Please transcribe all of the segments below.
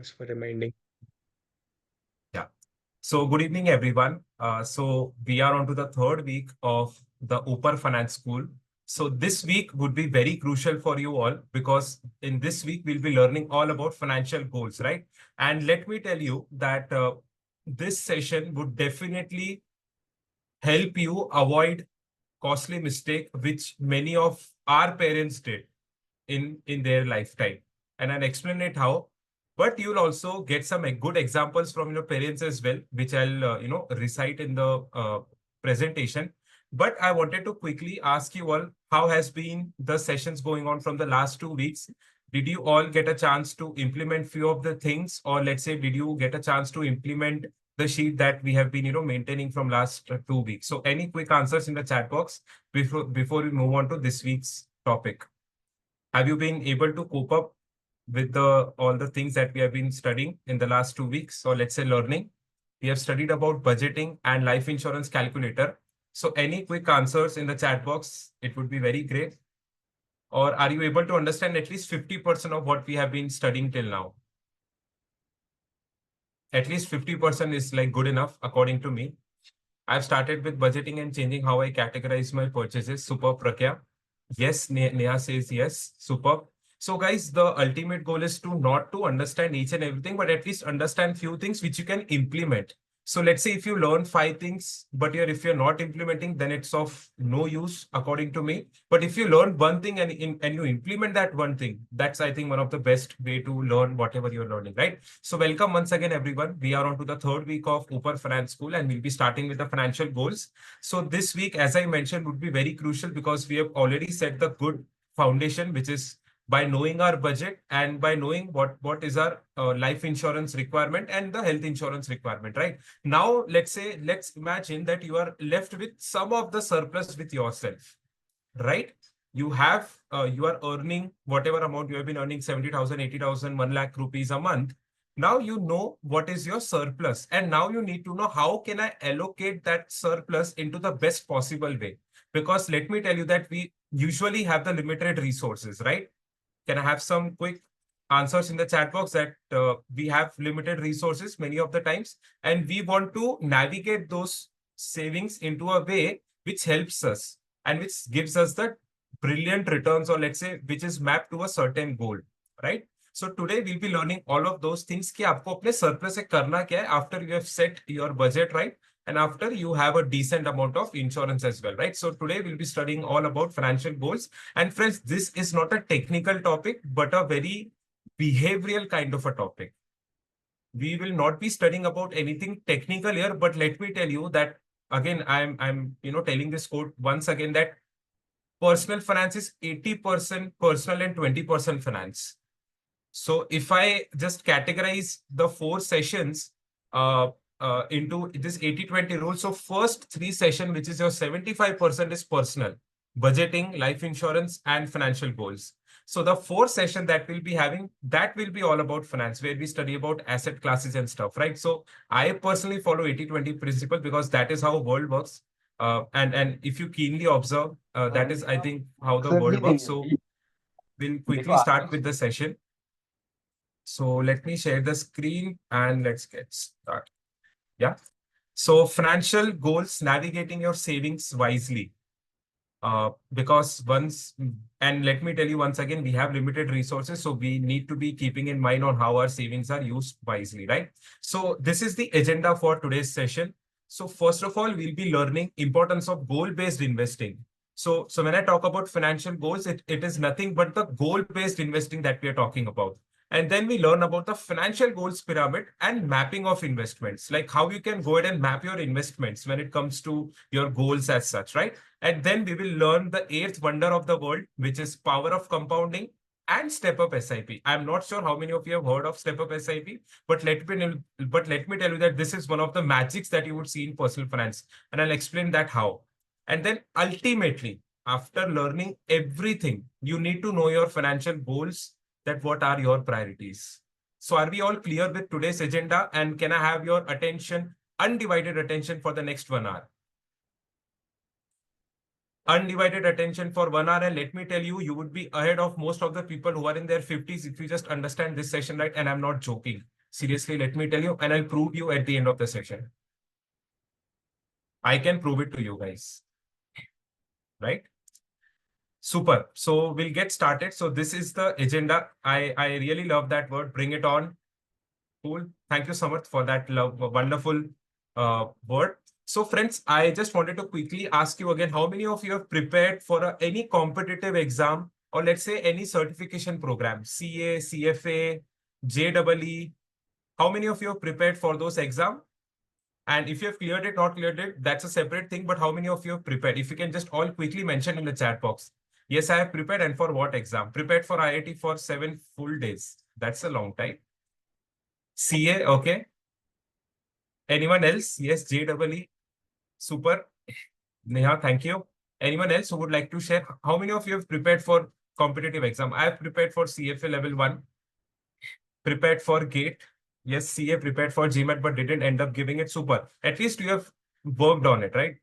Thanks for reminding. Yeah. So good evening, everyone. So we are on to the third week of the Oopar Finance School. So this week would be very crucial for you all because in this week we'll be learning all about financial goals, right? And let me tell you that this session would definitely help you avoid costly mistake which many of our parents did in their lifetime. And I'll explain it how. But you'll also get some good examples from your parents as well, which I'll recite in the presentation. But I wanted to quickly ask you all, how has been the sessions going on from the last 2 weeks? Did you all get a chance to implement few of the things, or let's say, did you get a chance to implement the sheet that we have been, maintaining from last 2 weeks? So any quick answers in the chat box before we move on to this week's topic. Have you been able to cope up with all the things that we have been studying in the last 2 weeks, or let's say learning? We have studied about budgeting and life insurance calculator. So any quick answers in the chat box, it would be very great. Or are you able to understand at least 50% of what we have been studying till now? At least 50% is like good enough, according to me. I've started with budgeting and changing how I categorize my purchases. Super, Prakya. Yes, Neha says yes. Super. So guys, the ultimate goal is to not to understand each and everything, but at least understand few things which you can implement. So let's say if you learn 5 things, but if you're not implementing, then it's of no use, according to me. But if you learn one thing and you implement that one thing, that's, I think, one of the best way to learn whatever you're learning, right? So welcome once again, everyone. We are on to the third week of Oopar Finance School, and we'll be starting with the financial goals. So this week, as I mentioned, would be very crucial because we have already set the good foundation, which is by knowing our budget and by knowing what is our life insurance requirement and the health insurance requirement, right? Now, let's imagine that you are left with some of the surplus with yourself, right? You are earning whatever amount you have been earning, 70,000, 80,000, 1 lakh rupees a month. Now you know what is your surplus, and now you need to know how can I allocate that surplus into the best possible way. Because let me tell you that we usually have the limited resources, right? Can I have some quick answers in the chat box that we have limited resources many of the times, and we want to navigate those savings into a way which helps us and which gives us the brilliant returns, or let's say which is mapped to a certain goal, right? So today we'll be learning all of those things कि आपको अपने surplus से करना क्या है after you have set your budget, right? And after you have a decent amount of insurance as well, right? So today we'll be studying all about financial goals. And friends, this is not a technical topic, but a very behavioral kind of a topic. We will not be studying about anything technical here, but let me tell you that again, I'm telling this quote once again that personal finance is 80% personal and 20% finance. So if I just categorize the 4 sessions into this 80-20 rule, so first 3 sessions, which is your 75% is personal, budgeting, life insurance, and financial goals. So the 4 sessions that we'll be having, that will be all about finance, where we study about asset classes and stuff, right? So I personally follow 80-20 principle because that is how world works. And if you keenly observe, that is, I think, how the world works. So we'll quickly start with the session. So let me share the screen and let's get started. Yeah. So financial goals, navigating your savings wisely. Because and let me tell you once again, we have limited resources, so we need to be keeping in mind on how our savings are used wisely, right? So this is the agenda for today's session. So first of all, we'll be learning importance of goal-based investing. So when I talk about financial goals, it is nothing but the goal-based investing that we are talking about. And then we learn about the financial goals pyramid and mapping of investments, like how you can go ahead and map your investments when it comes to your goals as such, right? And then we will learn the eighth wonder of the world, which is power of compounding and step up SIP. I'm not sure how many of you have heard of step up SIP, but let me tell you that this is one of the magics that you would see in personal finance, and I'll explain that how. And then ultimately, after learning everything, you need to know your financial goals, that what are your priorities. So are we all clear with today's agenda? And can I have your attention, undivided attention for the next 1 hour? Undivided attention for 1 hour. And let me tell you, you would be ahead of most of the people who are in their 50s if you just understand this session right. And I'm not joking. Seriously, let me tell you, and I'll prove you at the end of the session. I can prove it to you guys, right? Super. So we'll get started. So this is the agenda. I really love that word. Bring it on. Cool. Thank you so much for that wonderful word. So friends, I just wanted to quickly ask you again, how many of you have prepared for any competitive exam, or let's say any certification program, CA, CFA, JEE? How many of you have prepared for those exams? And if you have cleared it, not cleared it, that's a separate thing. But how many of you have prepared? If you can just all quickly mention in the chat box. Yes, I have prepared. And for what exam? Prepared for IIT for 7 full days. That's a long time. CA, okay. Anyone else? Yes, JEE. Super. Neha, thank you. Anyone else who would like to share? How many of you have prepared for competitive exam? I have prepared for CFA level 1, prepared for GATE. Yes, CA prepared for GMAT, but didn't end up giving it. Super. At least you have worked on it, right?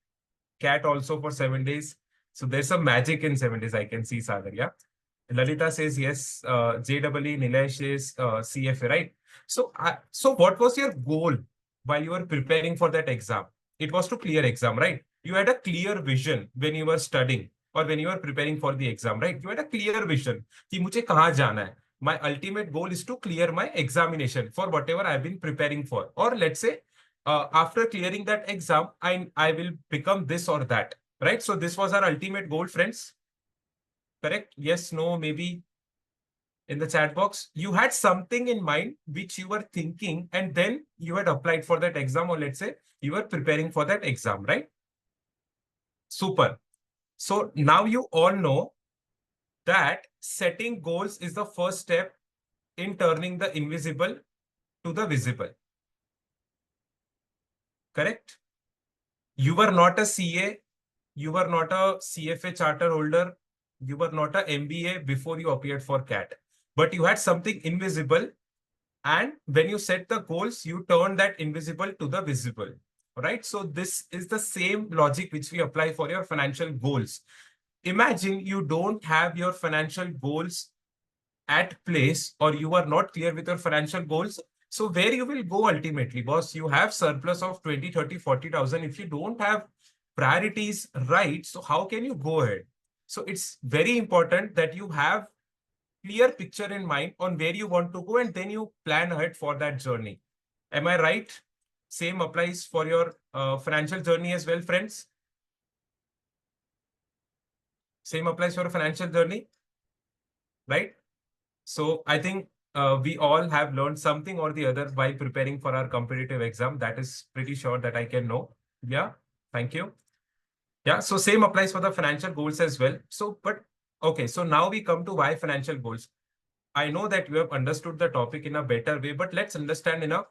CAT also for 7 days. So there's some magic in 7 days, I can see, Sagar. Yeah. Lalita says yes. JEE, Nilesh says CFA, right? So what was your goal while you were preparing for that exam? It was to clear exam, right? You had a clear vision when you were studying or when you were preparing for the exam, right? You had a clear vision कि मुझे कहाँ जाना है. My ultimate goal is to clear my examination for whatever I've been preparing for. Or let's say, after clearing that exam, I will become this or that, right? So this was our ultimate goal, friends. Correct? Yes, no, maybe in the chat box. You had something in mind which you were thinking, and then you had applied for that exam, or let's say you were preparing for that exam, right? Super. So now you all know that setting goals is the first step in turning the invisible to the visible. Correct? You were not a CA, you were not a CFA charter holder, you were not a MBA before you appeared for CAT, but you had something invisible. And when you set the goals, you turn that invisible to the visible, right? So this is the same logic which we apply for your financial goals. Imagine you don't have your financial goals at place, or you are not clear with your financial goals. So where you will go ultimately, boss? You have surplus of 20, 30, 40,000. If you don't have priorities right, so how can you go ahead? So it's very important that you have clear picture in mind on where you want to go, and then you plan ahead for that journey. Am I right? Same applies for your financial journey as well, friends. Same applies for a financial journey, right? So I think we all have learned something or the other while preparing for our competitive exam. That is pretty sure that I can know. Yeah, thank you. Yeah, so same applies for the financial goals as well. So, but okay, so now we come to why financial goals. I know that you have understood the topic in a better way, but let's understand in a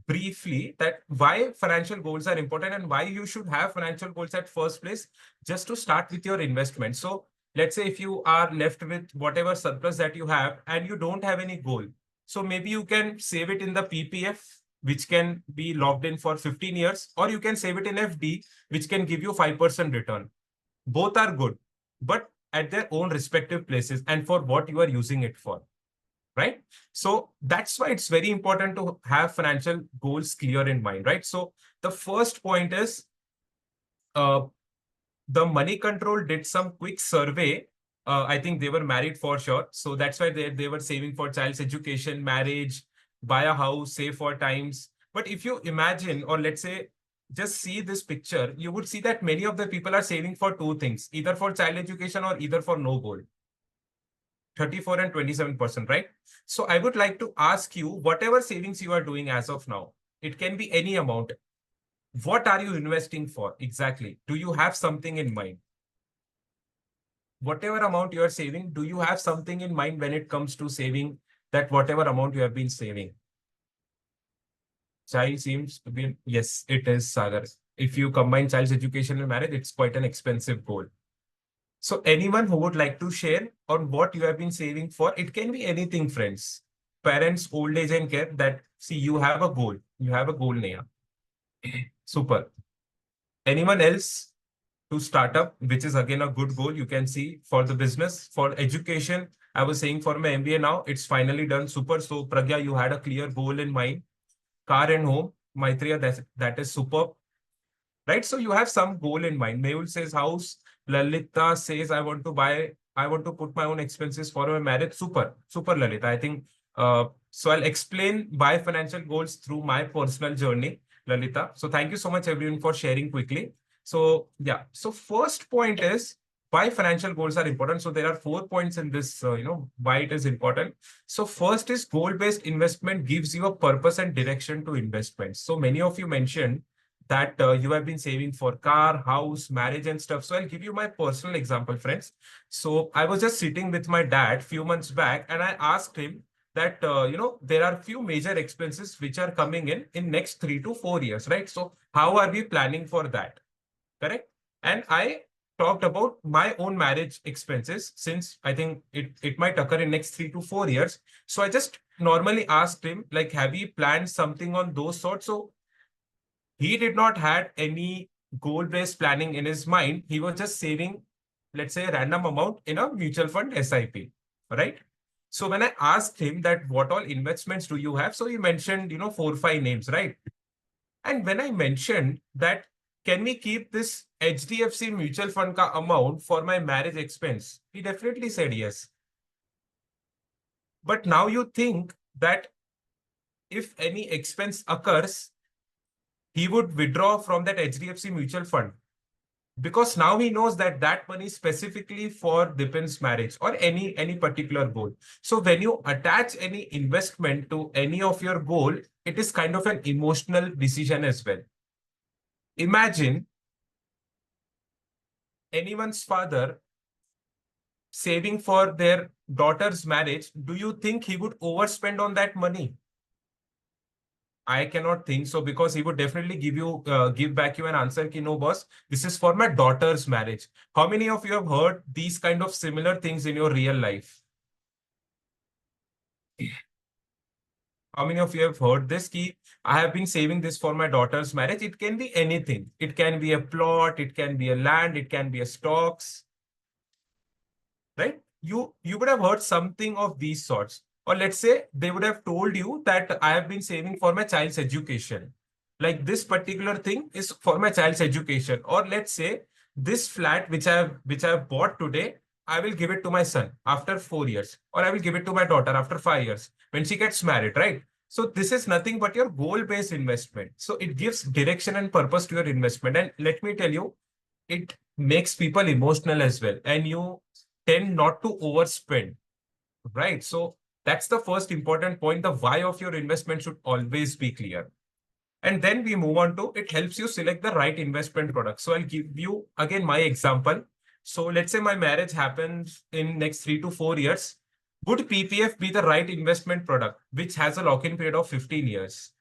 briefly that why financial goals are important and why you should have financial goals at first place, just to start with your investment. So let's say if you are left with whatever surplus that you have and you don't have any goal, so maybe you can save it in the PPF, which can be locked in for 15 years, or you can save it in FD, which can give you 5% return. Both are good, but at their own respective places and for what you are using it for. Right? So that's why it's very important to have financial goals clear in mind, right? So the first point is uh, the Money Control did some quick survey. I think they were married for sure. So that's why they were saving for child's education, marriage, buy a house, save for times. But if you imagine, or let's say, just see this picture, you would see that many of the people are saving for two things, either for child education or either for no goal. 34 and 27%, right? So I would like to ask you, whatever savings you are doing as of now, it can be any amount. What are you investing for exactly? Do you have something in mind? Whatever amount you are saving, do you have something in mind when it comes to saving that whatever amount you have been saving? Child seems to be, yes, it is, Sagar. If you combine child's education and marriage, it's quite an expensive goal. So anyone who would like to share on what you have been saving for, it can be anything, friends. Parents, old age and care, that, see, you have a goal. You have a goal, Neha. Super. Anyone else to start up, which is again a good goal, you can see for the business, for education. I was saying for my MBA now, it's finally done. Super. So Pragya, you had a clear goal in mind. car and home. Maitreya, that is superb. Right? So you have some goal in mind. Mehul says house. Lalita says, I want to put my own expenses for my marriage. Super, super Lalita. I think, so I'll explain my financial goals through my personal journey, Lalita. So thank you so much everyone for sharing quickly. So yeah, so first point is why financial goals are important. So there are 4 points in this, why it is important. So first is goal-based investment gives you a purpose and direction to investments. So many of you mentioned that you have been saving for car, house, marriage and stuff. So I'll give you my personal example, friends. So I was just sitting with my dad few months back and I asked him that, there are few major expenses which are coming in next 3 to 4 years, right? So how are we planning for that? Correct? And I talked about my own marriage expenses since I think it might occur in next 3 to 4 years. So I just normally asked him, like, have you planned something on those sorts? So he did not had any goal-based planning in his mind. He was just saving, let's say, a random amount in a mutual fund SIP, right? So when I asked him that what all investments do you have, so he mentioned, 4 or 5 names, right? And when I mentioned that, can we keep this HDFC mutual fund ka amount for my marriage expense? He definitely said yes. But now you think that if any expense occurs, he would withdraw from that HDFC mutual fund because now he knows that that money is specifically for Dipin's marriage or any particular goal. So when you attach any investment to any of your goal, it is kind of an emotional decision as well. Imagine anyone's father saving for their daughter's marriage. Do you think he would overspend on that money? I cannot think so because he would definitely give back you an answer ki no boss, this is for my daughter's marriage. How many of you have heard these kind of similar things in your real life? How many of you have heard this ki I have been saving this for my daughter's marriage? It can be anything. It can be a plot, it can be a land, it can be a stocks, right? You would have heard something of these sorts. Or let's say they would have told you that I have been saving for my child's education. Like this particular thing is for my child's education. Or let's say this flat which I have bought today, I will give it to my son after 4 years, or I will give it to my daughter after 5 years when she gets married, right? So this is nothing but your goal-based investment. So it gives direction and purpose to your investment. And let me tell you, it makes people emotional as well. And you tend not to overspend, right? So that's the first important point. The why of your investment should always be clear. And then we move on to it helps you select the right investment product. So I'll give you again my example. So let's say my marriage happens in next 3 to 4 years. Would PPF be the right investment product, which has a lock-in period of 15 years?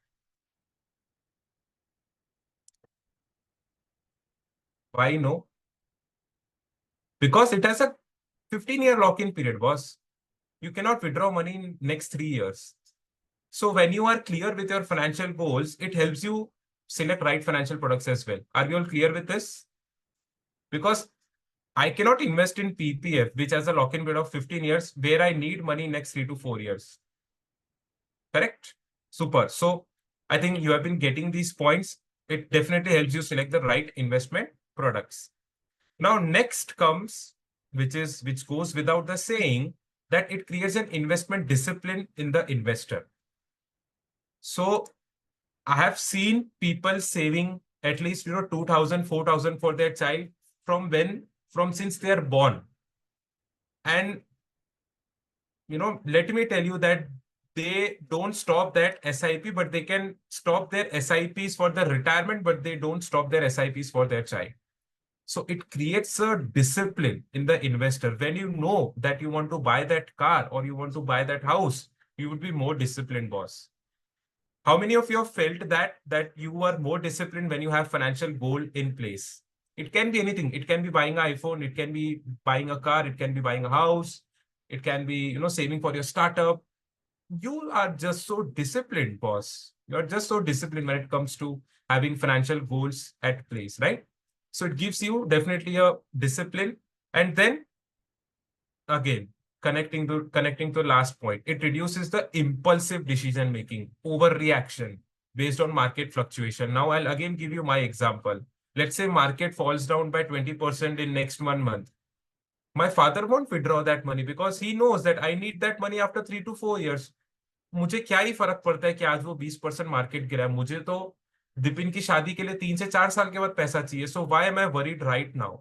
Why no? Because it has a 15-year lock-in period, boss. You cannot withdraw money in next 3 years. So when you are clear with your financial goals, it helps you select right financial products as well. Are you all clear with this? Because I cannot invest in PPF, which has a lock-in period of 15 years, where I need money next 3 to 4 years. Correct? Super. So I think you have been getting these points. It definitely helps you select the right investment products. Now, next comes, which goes without the saying, that it creates an investment discipline in the investor. So I have seen people saving at least 2,000, 4,000 for their child from since they are born. And let me tell you that they don't stop that SIP, but they can stop their SIPs for the retirement, but they don't stop their SIPs for their child. So it creates a discipline in the investor. When you know that you want to buy that car or you want to buy that house, you would be more disciplined, boss. How many of you have felt that you are more disciplined when you have financial goal in place? It can be anything. It can be buying an iPhone. It can be buying a car. It can be buying a house. It can be, saving for your startup. You are just so disciplined, boss. You're just so disciplined when it comes to having financial goals at place, right? So it gives you definitely a discipline. And then again, connecting to last point, it reduces the impulsive decision making, overreaction. based on market fluctuation. Now I'll again give you my example. Let's say market falls down by 20% in next 1 month. My father won't withdraw that money because he knows that I need that money after 3 to 4 years. मुझे क्या ही फर्क पड़ता है कि आज वो 20% market गिरा है, मुझे तो दिपिन की शादी के लिए 3 से 4 साल के बाद पैसा चाहिए. So why am I worried right now?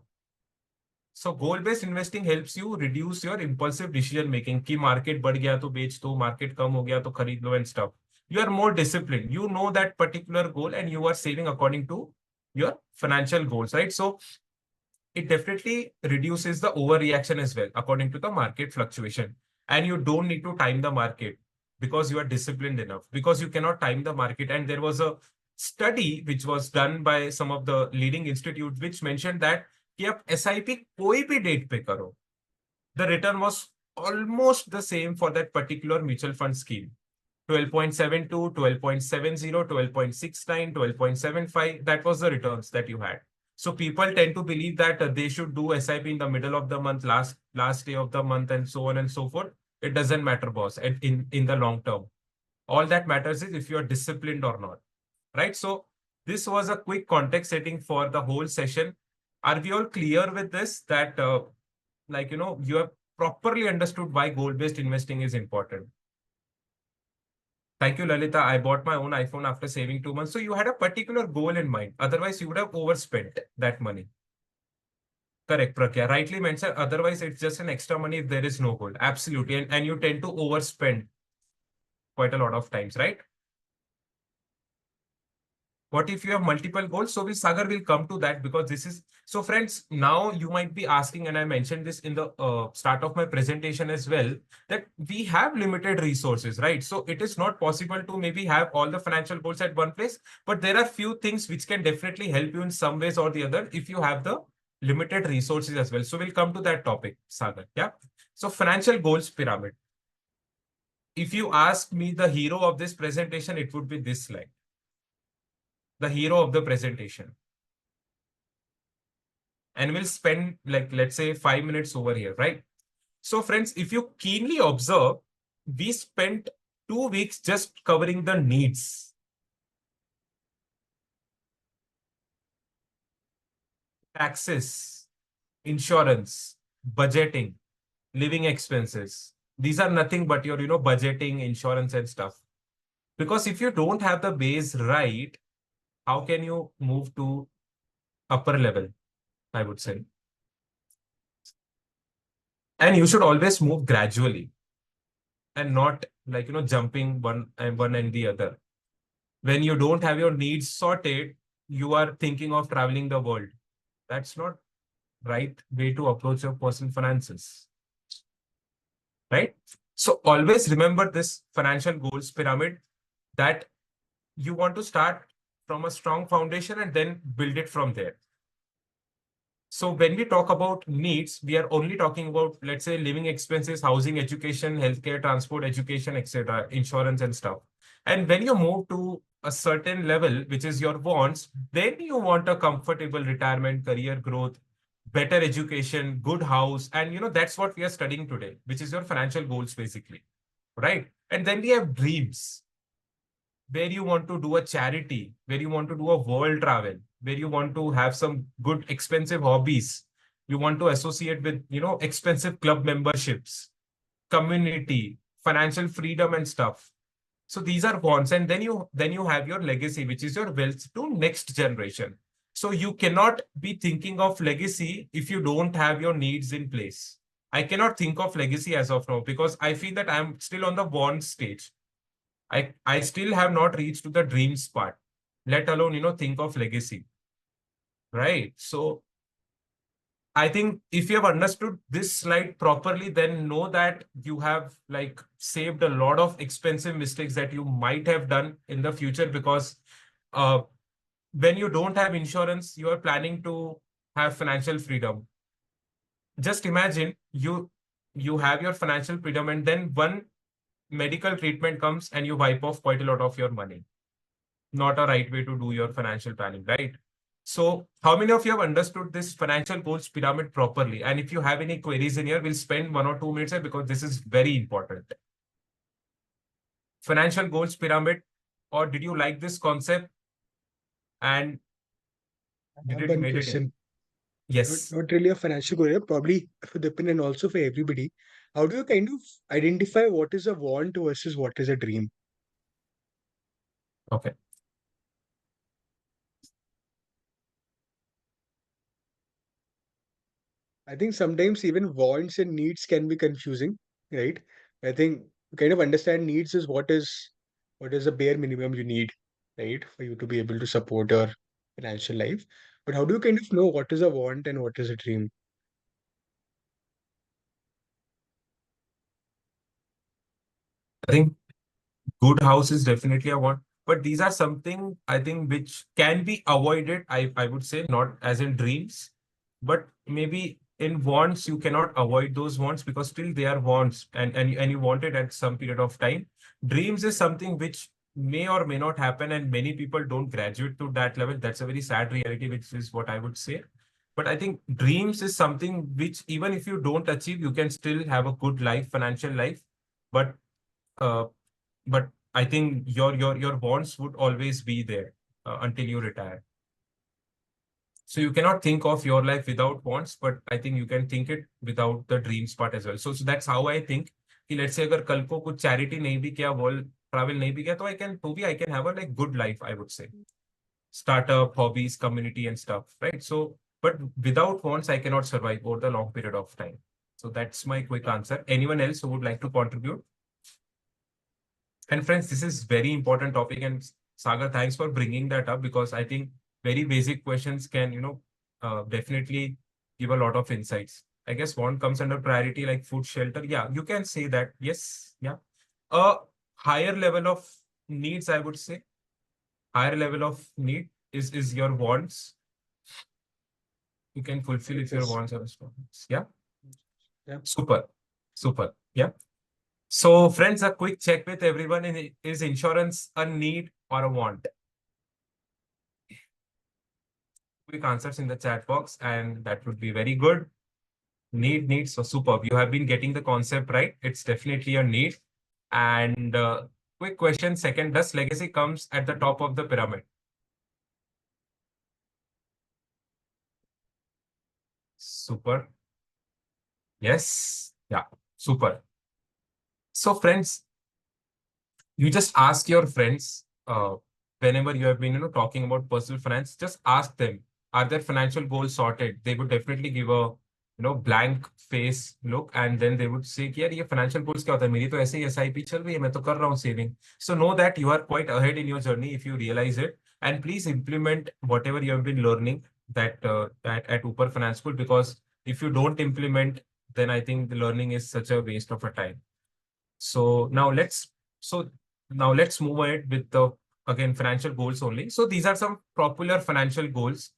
So goal based investing helps you reduce your impulsive decision making कि मार्केट बढ़ गया तो बेच दो, मार्केट कम हो गया तो खरीद लो and stuff. You are more disciplined. You know that particular goal and you are saving according to your financial goals, right? So it definitely reduces the overreaction as well according to the market fluctuation. And you don't need to time the market because you are disciplined enough, because you cannot time the market. And there was a study which was done by some of the leading institutes which mentioned that कि आप SIP कोई भी date पे करो, the return was almost the same for that particular mutual fund scheme. 12.72, 12.70, 12.69, 12.75. That was the returns that you had. So people tend to believe that they should do SIP in the middle of the month, last day of the month, and so on and so forth. It doesn't matter, boss, in the long term. All that matters is if you are disciplined or not, right? So this was a quick context setting for the whole session. Are we all clear with this? That, you have properly understood why goal-based investing is important. Thank you, Lalita. I bought my own iPhone after saving 2 months. So you had a particular goal in mind. Otherwise, you would have overspent that money. Correct, Pragya. Rightly mentioned. Otherwise, it's just an extra money if there is no goal. Absolutely. And you tend to overspend quite a lot of times, right? What if you have multiple goals? So Sagar will come to that because this is, so friends, now you might be asking, and I mentioned this in the start of my presentation as well, that we have limited resources, right? So it is not possible to maybe have all the financial goals at one place, but there are few things which can definitely help you in some ways or the other if you have the limited resources as well. So we'll come to that topic, Sagar. Yeah. So financial goals pyramid. If you ask me the hero of this presentation, it would be this slide. The hero of the presentation. And we'll spend, like, let's say 5 minutes over here, right? So friends, if you keenly observe, we spent 2 weeks just covering the needs. Taxes, insurance, budgeting, living expenses. These are nothing but your, budgeting, insurance and stuff. Because if you don't have the base right, how can you move to upper level, I would say? And you should always move gradually and not like, jumping one and the other. When you don't have your needs sorted, you are thinking of traveling the world. That's not right way to approach your personal finances, right? So always remember this financial goals pyramid, that you want to start from a strong foundation and then build it from there. So when we talk about needs, we are only talking about, let's say, living expenses, housing, education, healthcare, transport, education, etc., insurance and stuff. And when you move to a certain level, which is your wants, then you want a comfortable retirement, career growth, better education, good house. And, that's what we are studying today, which is your financial goals, basically, right? And then we have dreams, where you want to do a charity, where you want to do a world travel, where you want to have some good expensive hobbies. You want to associate with, expensive club memberships, community, financial freedom and stuff. So these are wants. And then you have your legacy, which is your wealth to next generation. So you cannot be thinking of legacy if you don't have your needs in place. I cannot think of legacy as of now because I feel that I'm still on the want stage. I still have not reached to the dreams part, let alone, think of legacy, right? So I think if you have understood this slide properly, then know that you have like saved a lot of expensive mistakes that you might have done in the future because when you don't have insurance, you are planning to have financial freedom. Just imagine you have your financial freedom and then one medical treatment comes and you wipe off quite a lot of your money. Not a right way to do your financial planning, right? So how many of you have understood this financial goals pyramid properly? And if you have any queries in here, we'll spend 1 or 2 minutes here because this is very important. Financial goals pyramid. or did you like this concept and I did have it one made it in? question. Yes. Not really a financial goal, probably for Dipin and also for everybody. How do you kind of identify what is a want versus what is a dream? Okay. I think sometimes even wants and needs can be confusing, right? I think you kind of understand needs is what is the bare minimum you need, right, for you to be able to support your financial life. But how do you kind of know what is a want and what is a dream? I think good house is definitely a want, but these are something I think which can be avoided. I would say not as in dreams, but maybe in wants you cannot avoid those wants because still they are wants and you want it at some period of time. Dreams is something which may or may not happen, and many people don't graduate to that level. That's a very sad reality, which is what I would say. But I think dreams is something which even if you don't achieve, you can still have a good life, financial life. But uh, but I think your wants would always be there until you retire. So you cannot think of your life without wants, but I think you can think it without the dreams part as well. So that's how I think कि let's say अगर कल को कुछ charity नहीं भी किया, world travel नहीं भी किया, तो I can have a like good life, I would say. Startup, hobbies, community and stuff, right? So, but without wants, I cannot survive over the long period of time. So that's my quick answer. Anyone else who would like to contribute? And friends, this is very important topic. And Saga, thanks for bringing that up because I think very basic questions can, definitely give a lot of insights. I guess one comes under priority like food, shelter. Yeah, you can say that. Yes. Yeah. A higher level of needs, I would say. Higher level of need is your wants. You can fulfill if your Yes. wants are strong. Yeah. Yeah. Super. Super. Yeah. So, friends, a quick check with everyone. Is insurance a need or a want? Quick answers in the chat box, and that would be very good. Need. So superb. You have been getting the concept right. It's definitely a need. And quick question second, does legacy comes at the top of the pyramid? Super. Yes. Yeah. Super. So friends, you just ask your friends whenever you have been talking about personal finance, just ask them, are their financial goals sorted? They would definitely give a blank face look, and then they would say कि यार ये financial goals क्या होता है, मेरी तो ऐसे ही SIP चल रही है, मैं तो कर रहा हूँ saving. So know that you are quite ahead in your journey if you realize it, and please implement whatever you have been learning that at Oopar Finance School, because if you don't implement, then I think the learning is such a waste of a time. So now let's move ahead with the again financial goals only. So these are some popular financial goals.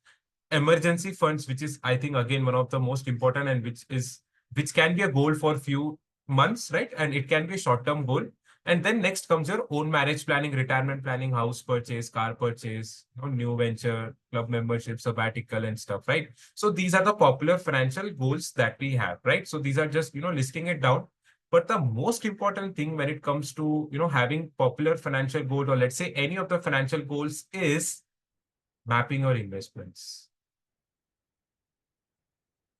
Emergency funds, which is I think again one of the most important, and which can be a goal for few months, right? And it can be a short-term goal. And then next comes your own marriage planning, retirement planning, house purchase, car purchase, new venture, club membership, sabbatical, and stuff, right? So these are the popular financial goals that we have, right? So these are just listing it down. But the most important thing when it comes to having popular financial goals, or let's say any of the financial goals, is mapping your investments.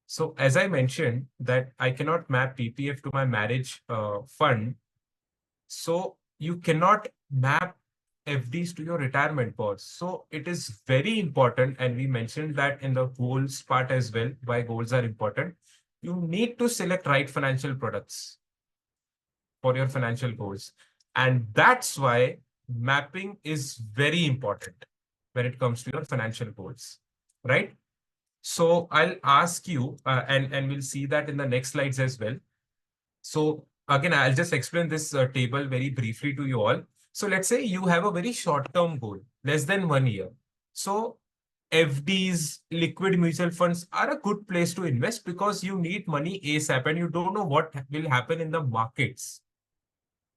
So as I mentioned that I cannot map PPF to my marriage fund, so you cannot map FDs to your retirement pots. So it is very important, and we mentioned that in the goals part as well, why goals are important. You need to select right financial products for your financial goals. And that's why mapping is very important when it comes to your financial goals, right? So I'll ask you, and we'll see that in the next slides as well. So again, I'll just explain this table very briefly to you all. So let's say you have a very short-term goal, less than 1 year. So FDs, liquid mutual funds are a good place to invest because you need money ASAP and you don't know what will happen in the markets.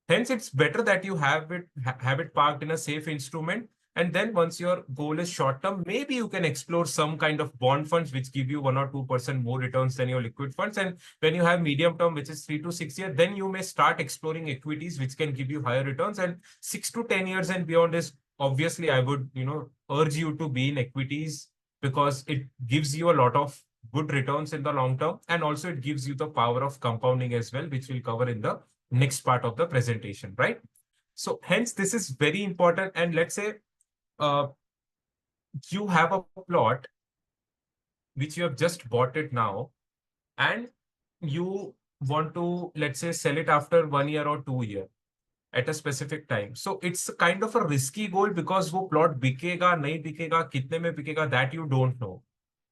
Hence, it's better that you have it parked in a safe instrument And then once your goal is short term, maybe you can explore some kind of bond funds which give you 1 or 2% more returns than your liquid funds. And when you have medium term, which is 3 to 6 years, then you may start exploring equities which can give you higher returns. And 6 to 10 years and beyond is obviously, I would urge you to be in equities, because it gives you a lot of good returns in the long term, and also it gives you the power of compounding as well, which we'll cover in the next part of the presentation, right? So hence this is very important. And let's say uh, you have a plot which you have just bought it now, and you want to, let's say, sell it after 1 year or 2 year at a specific time. So it's kind of a risky goal, because wo plot bikega, nahi bikega, kitne mein bikega, that you don't know.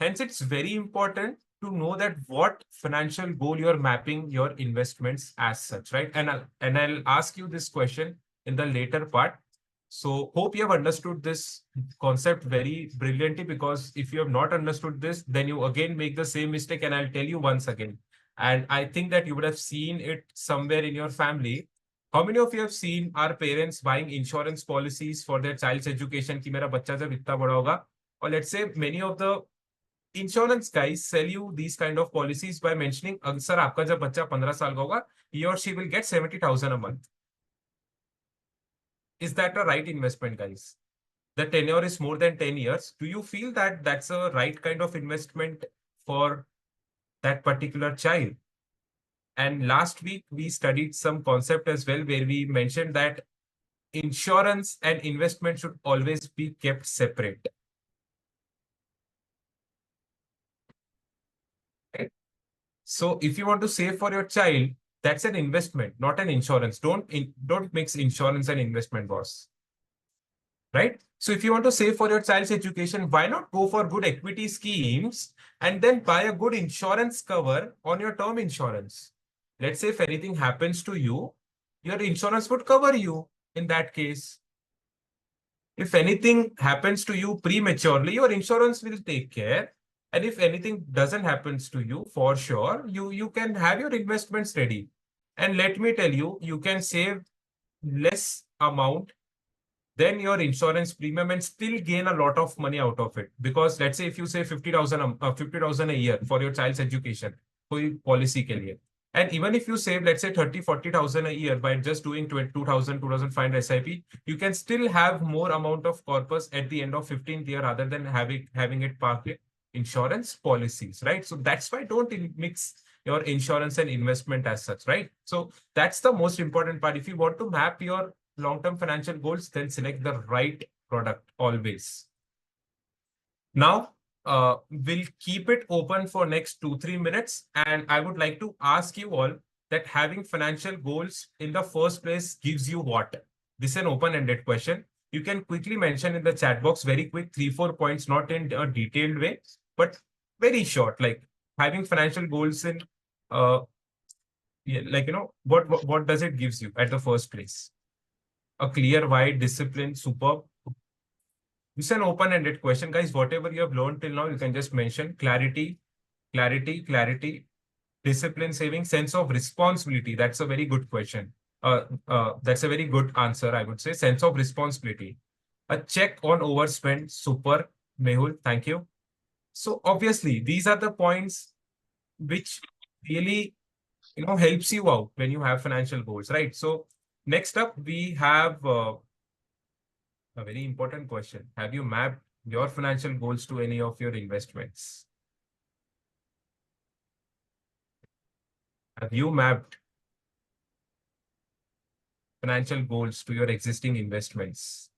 Hence, it's very important to know that what financial goal you're mapping your investments as such, right? And I'll ask you this question in the later part. So hope you have understood this concept very brilliantly, because if you have not understood this, then you again make the same mistake, and I'll tell you once again. And I think that you would have seen it somewhere in your family. How many of you have seen our parents buying insurance policies for their child's education? कि मेरा बच्चा जब इतना बड़ा होगा, or let's say many of the insurance guys sell you these kind of policies by mentioning, sir, आपका जब बच्चा 15 साल का होगा, he or she will get 70,000 a month. Is that a right investment, guys? The tenure is more than 10 years. Do you feel that that's a right kind of investment for that particular child? And last week, we studied some concept as well, where we mentioned that insurance and investment should always be kept separate. Right? So if you want to save for your child, that's an investment, not an insurance. Don't mix insurance and investment, boss. Right? So if you want to save for your child's education, why not go for good equity schemes and then buy a good insurance cover on your term insurance? Let's say if anything happens to you, your insurance would cover you in that case. If anything happens to you prematurely, your insurance will take care. And if anything doesn't happens to you, for sure, you can have your investments ready. And let me tell you, you can save less amount than your insurance premium and still gain a lot of money out of it. Because let's say if you say 50,000 a year for your child's education, कोई policy के लिए. And even if you save, let's say 30, 40,000 a year by just doing 2,000, 2,500 SIP, you can still have more amount of corpus at the end of 15th year, rather than having it parked in insurance policies, right? So that's why don't mix your insurance and investment as such, right? So that's the most important part. If you want to map your long-term financial goals, then select the right product always. Now, we'll keep it open for next 2-3 minutes. And I would like to ask you all that having financial goals in the first place gives you what? This is an open-ended question. You can quickly mention in the chat box, very quick, 3-4 points, not in a detailed way, but very short, like having financial goals in, yeah, like, what does it gives you at the first place? A clear, wide, discipline, superb. This is an open-ended question, guys. Whatever you have learned till now, you can just mention clarity, clarity, clarity, discipline, saving, sense of responsibility. That's a very good question. That's a very good answer, I would say. Sense of responsibility. A check on overspend. Super, Mehul. Thank you. So obviously, these are the points which really, helps you out when you have financial goals, right? So next up, we have a very important question. Have you mapped your financial goals to any of your investments? Have you mapped financial goals to your existing investments?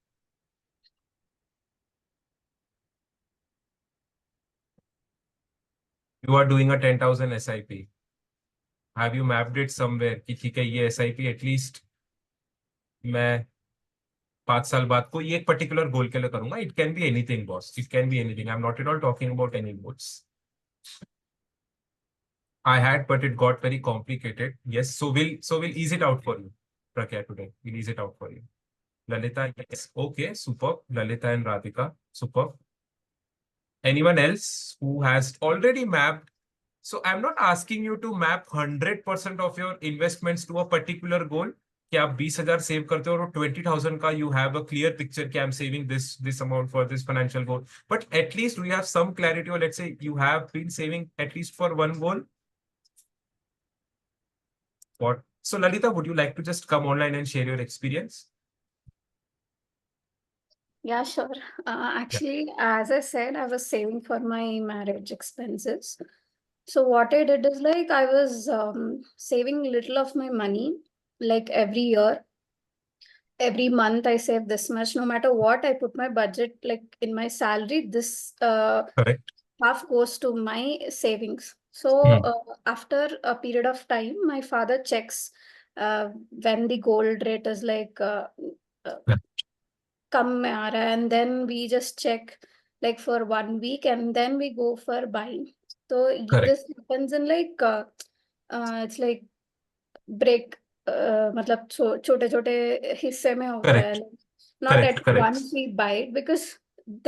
You are doing a 10,000 SIP. Have you mapped it somewhere? कि ठीक है ये SIP at least मैं 5 साल बाद को ये एक particular goal के लिए करूंगा. It can be anything, boss. It can be anything. I'm not at all talking about any goals. I had, but it got very complicated. Yes, so we'll ease it out for you, Prakya, today. We'll ease it out for you. Lalita, yes. Okay, super. Lalita and Radhika, super. Anyone else who has already mapped? So I'm not asking you to map 100% of your investments to a particular goal. कि आप 20,000 save करते हो और 20,000 का you have a clear picture कि I'm saving this amount for this financial goal. But at least we have some clarity, or let's say you have been saving at least for one goal. What? So Lalita, would you like to just come online and share your experience? Yeah, sure. Actually, as I said, I was saving for my marriage expenses. So what I did is like I was saving little of my money, like every year, every month I save this much. No matter what, I put my budget like in my salary. This Correct. half goes to my savings. So after a period of time, my father checks when the gold rate is like uh, Yeah. come mein aa raha hai, and then we just check like for 1 week and then we go for buying. So Correct. this happens in like it's like break मतलब छोटे छोटे हिस्से में होता है, Correct. not Correct. at Correct. once we buy it, because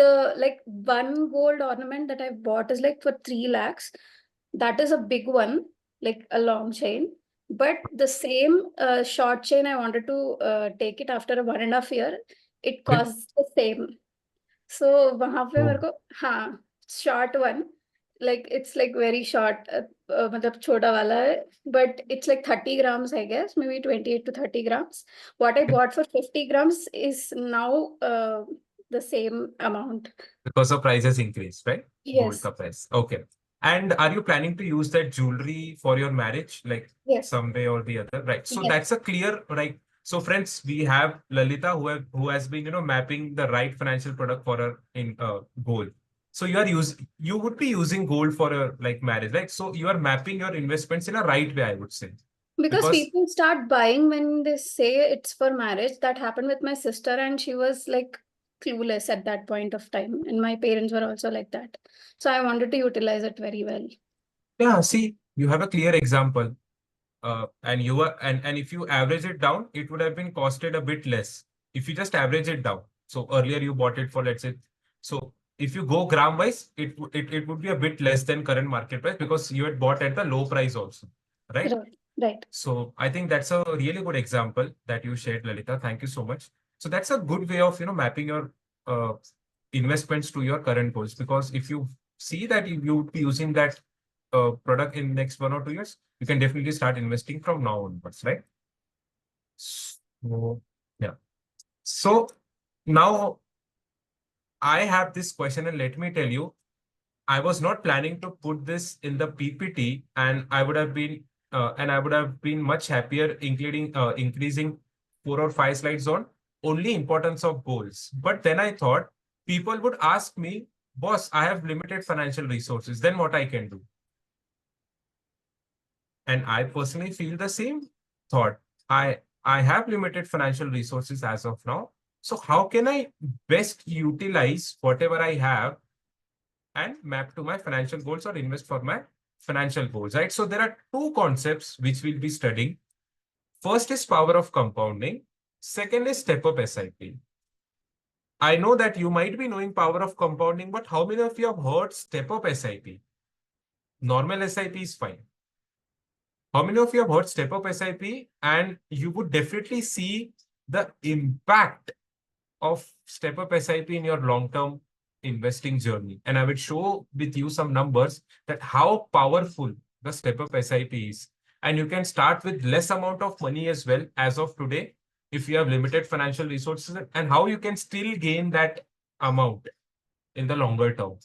the like one gold ornament that I bought is like for 3 lakhs. That is a big one, like a long chain. But the same short chain I wanted to take it after 1.5 year, it Correct. costs the same. So वहां पे Oh. मेरे को, हाँ, short one, like it's like very short, मतलब छोटा वाला है, but it's like 30 grams I guess, maybe 28 to 30 grams. What I bought for 50 grams is now the same amount. Because the price has increased, right? Gold Yes, ka price. Okay. And are you planning to use that jewelry for your marriage, like yes, some way or the other, right? So yes. that's a clear, right? So friends, we have Lalita who has been, mapping the right financial product for her in goal. So you would be using gold for a like marriage, right? So you are mapping your investments in a right way, I would say. Because Because people start buying when they say it's for marriage. That happened with my sister, and she was like clueless at that point of time. And my parents were also like that. So I wanted to utilize it very well. yeah, see, you have a clear example. And you were and if you average it down, it would have been costed a bit less if you just average it down. So earlier you bought it for, let's say, so if you go gram wise, it would be a bit less than current market price because you had bought at the low price also, right? Right, right. So I think that's a really good example that you shared, Lalita. Thank you so much. So that's a good way of mapping your uh, investments to your current goals, because if you see that you would be using that product in next 1 or 2 years, you can definitely start investing from now onwards, right? So yeah. So now I have this question, and let me tell you, I was not planning to put this in the PPT, and I would have been much happier including increasing 4 or 5 slides on only importance of goals. But then I thought people would ask me, boss, I have limited financial resources. Then what I can do? And I personally feel the same thought. I have limited financial resources as of now. So how can I best utilize whatever I have and map to my financial goals or invest for my financial goals, right? So there are two concepts which we'll be studying. First is power of compounding. Second is step up SIP. I know that you might be knowing power of compounding, but how many of you have heard step up SIP? Normal SIP is fine. How many of you have heard step up SIP? And you would definitely see the impact of step up SIP in your long-term investing journey. And I will show with you some numbers that how powerful the step up SIP is. And you can start with less amount of money as well as of today, if you have limited financial resources, and how you can still gain that amount in the longer term.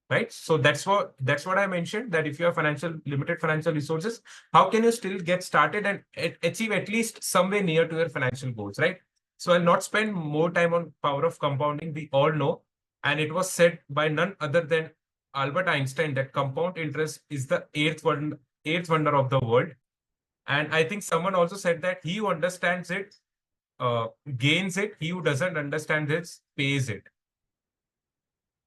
Right. So that's what I mentioned, that if you have limited financial resources, how can you still get started and achieve at least somewhere near to your financial goals, right? So I'll not spend more time on power of compounding. We all know, and it was said by none other than Albert Einstein, that compound interest is the eighth wonder of the world. And I think someone also said that he who understands it gains it, he who doesn't understand it pays it.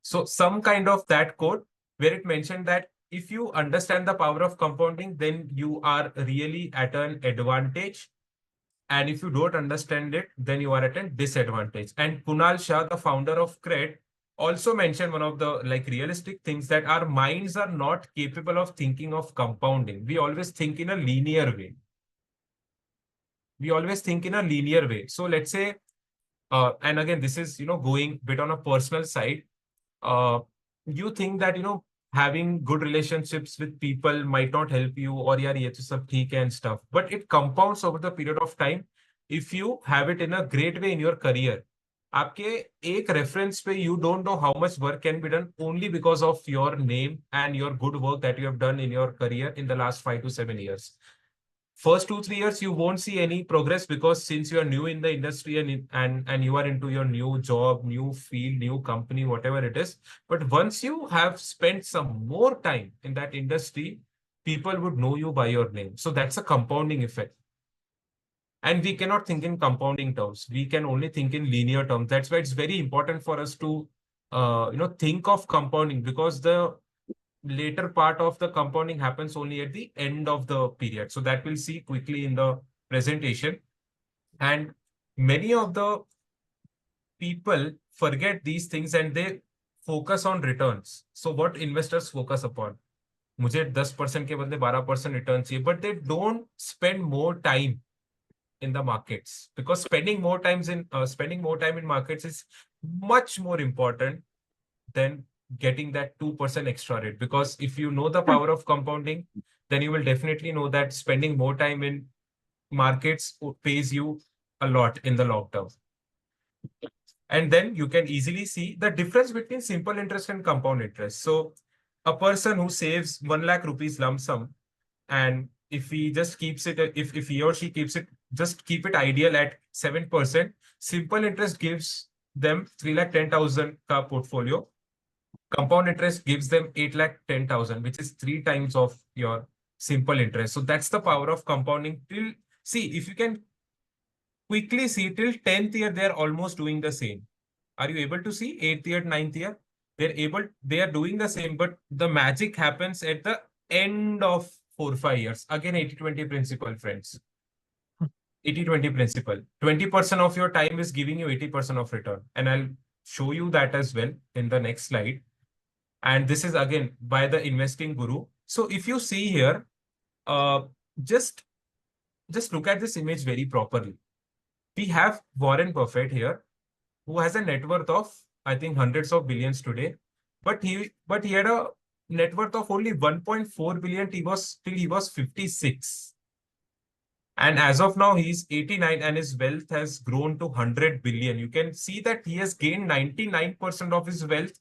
So some kind of that quote where it mentioned that if you understand the power of compounding, then you are really at an advantage. And if you don't understand it, then you are at a disadvantage. And Kunal Shah, the founder of Cred, also mentioned one of the like realistic things, that our minds are not capable of thinking of compounding. We always think in a linear way. we always think in a linear way. So let's say, and again, this is, going a bit on a personal side. You think that, having good relationships with people might not help you, or yaar, ye to sab theek hai and stuff, but it compounds over the period of time if you have it in a great way in your career. आपके एक reference पे you don't know how much work can be done only because of your name and your good work that you have done in your career in the last 5 to 7 years. First 2 3 years you won't see any progress because since you are new in the industry and you are into your new job, new field, new company, whatever it is. But once you have spent some more time in that industry, people would know you by your name. So that's a compounding effect. And we cannot think in compounding terms. We can only think in linear terms. That's why it's very important for us to think of compounding, because the later part of the compounding happens only at the end of the period. So that we'll see quickly in the presentation. And many of the people forget these things and they focus on returns. So what investors focus upon? मुझे 10% के बदले 12% return चाहिए, but they don't spend more time in the markets, because spending more time in markets is much more important than getting that 2% extra rate. Because if you know the power of compounding, then you will definitely know that spending more time in markets pays you a lot in the long term. And then you can easily see the difference between simple interest and compound interest. So a person who saves 1 lakh rupees lump sum, and if he just keeps it, if he or she keeps it, just keep it ideal at 7%, simple interest gives them 3,10,000 ka portfolio. Compound interest gives them 8,10,000, which is 3 times of your simple interest. So that's the power of compounding. See, if you can quickly see till 10th year, they're almost doing the same. Are you able to see 8th year, 9th year? They are doing the same, but the magic happens at the end of 4 5 years. Again, 80-20 principle, friends. 80-20 principle. 20% of your time is giving you 80% of return. And I'll show you that as well in the next slide. And this is again by the investing guru. So if you see here, just look at this image very properly. We have Warren Buffett here, who has a net worth of, I think, hundreds of billions today, but he had a net worth of only 1.4 billion till he was 56. And as of now, he's 89 and his wealth has grown to 100 billion. You can see that he has gained 99% of his wealth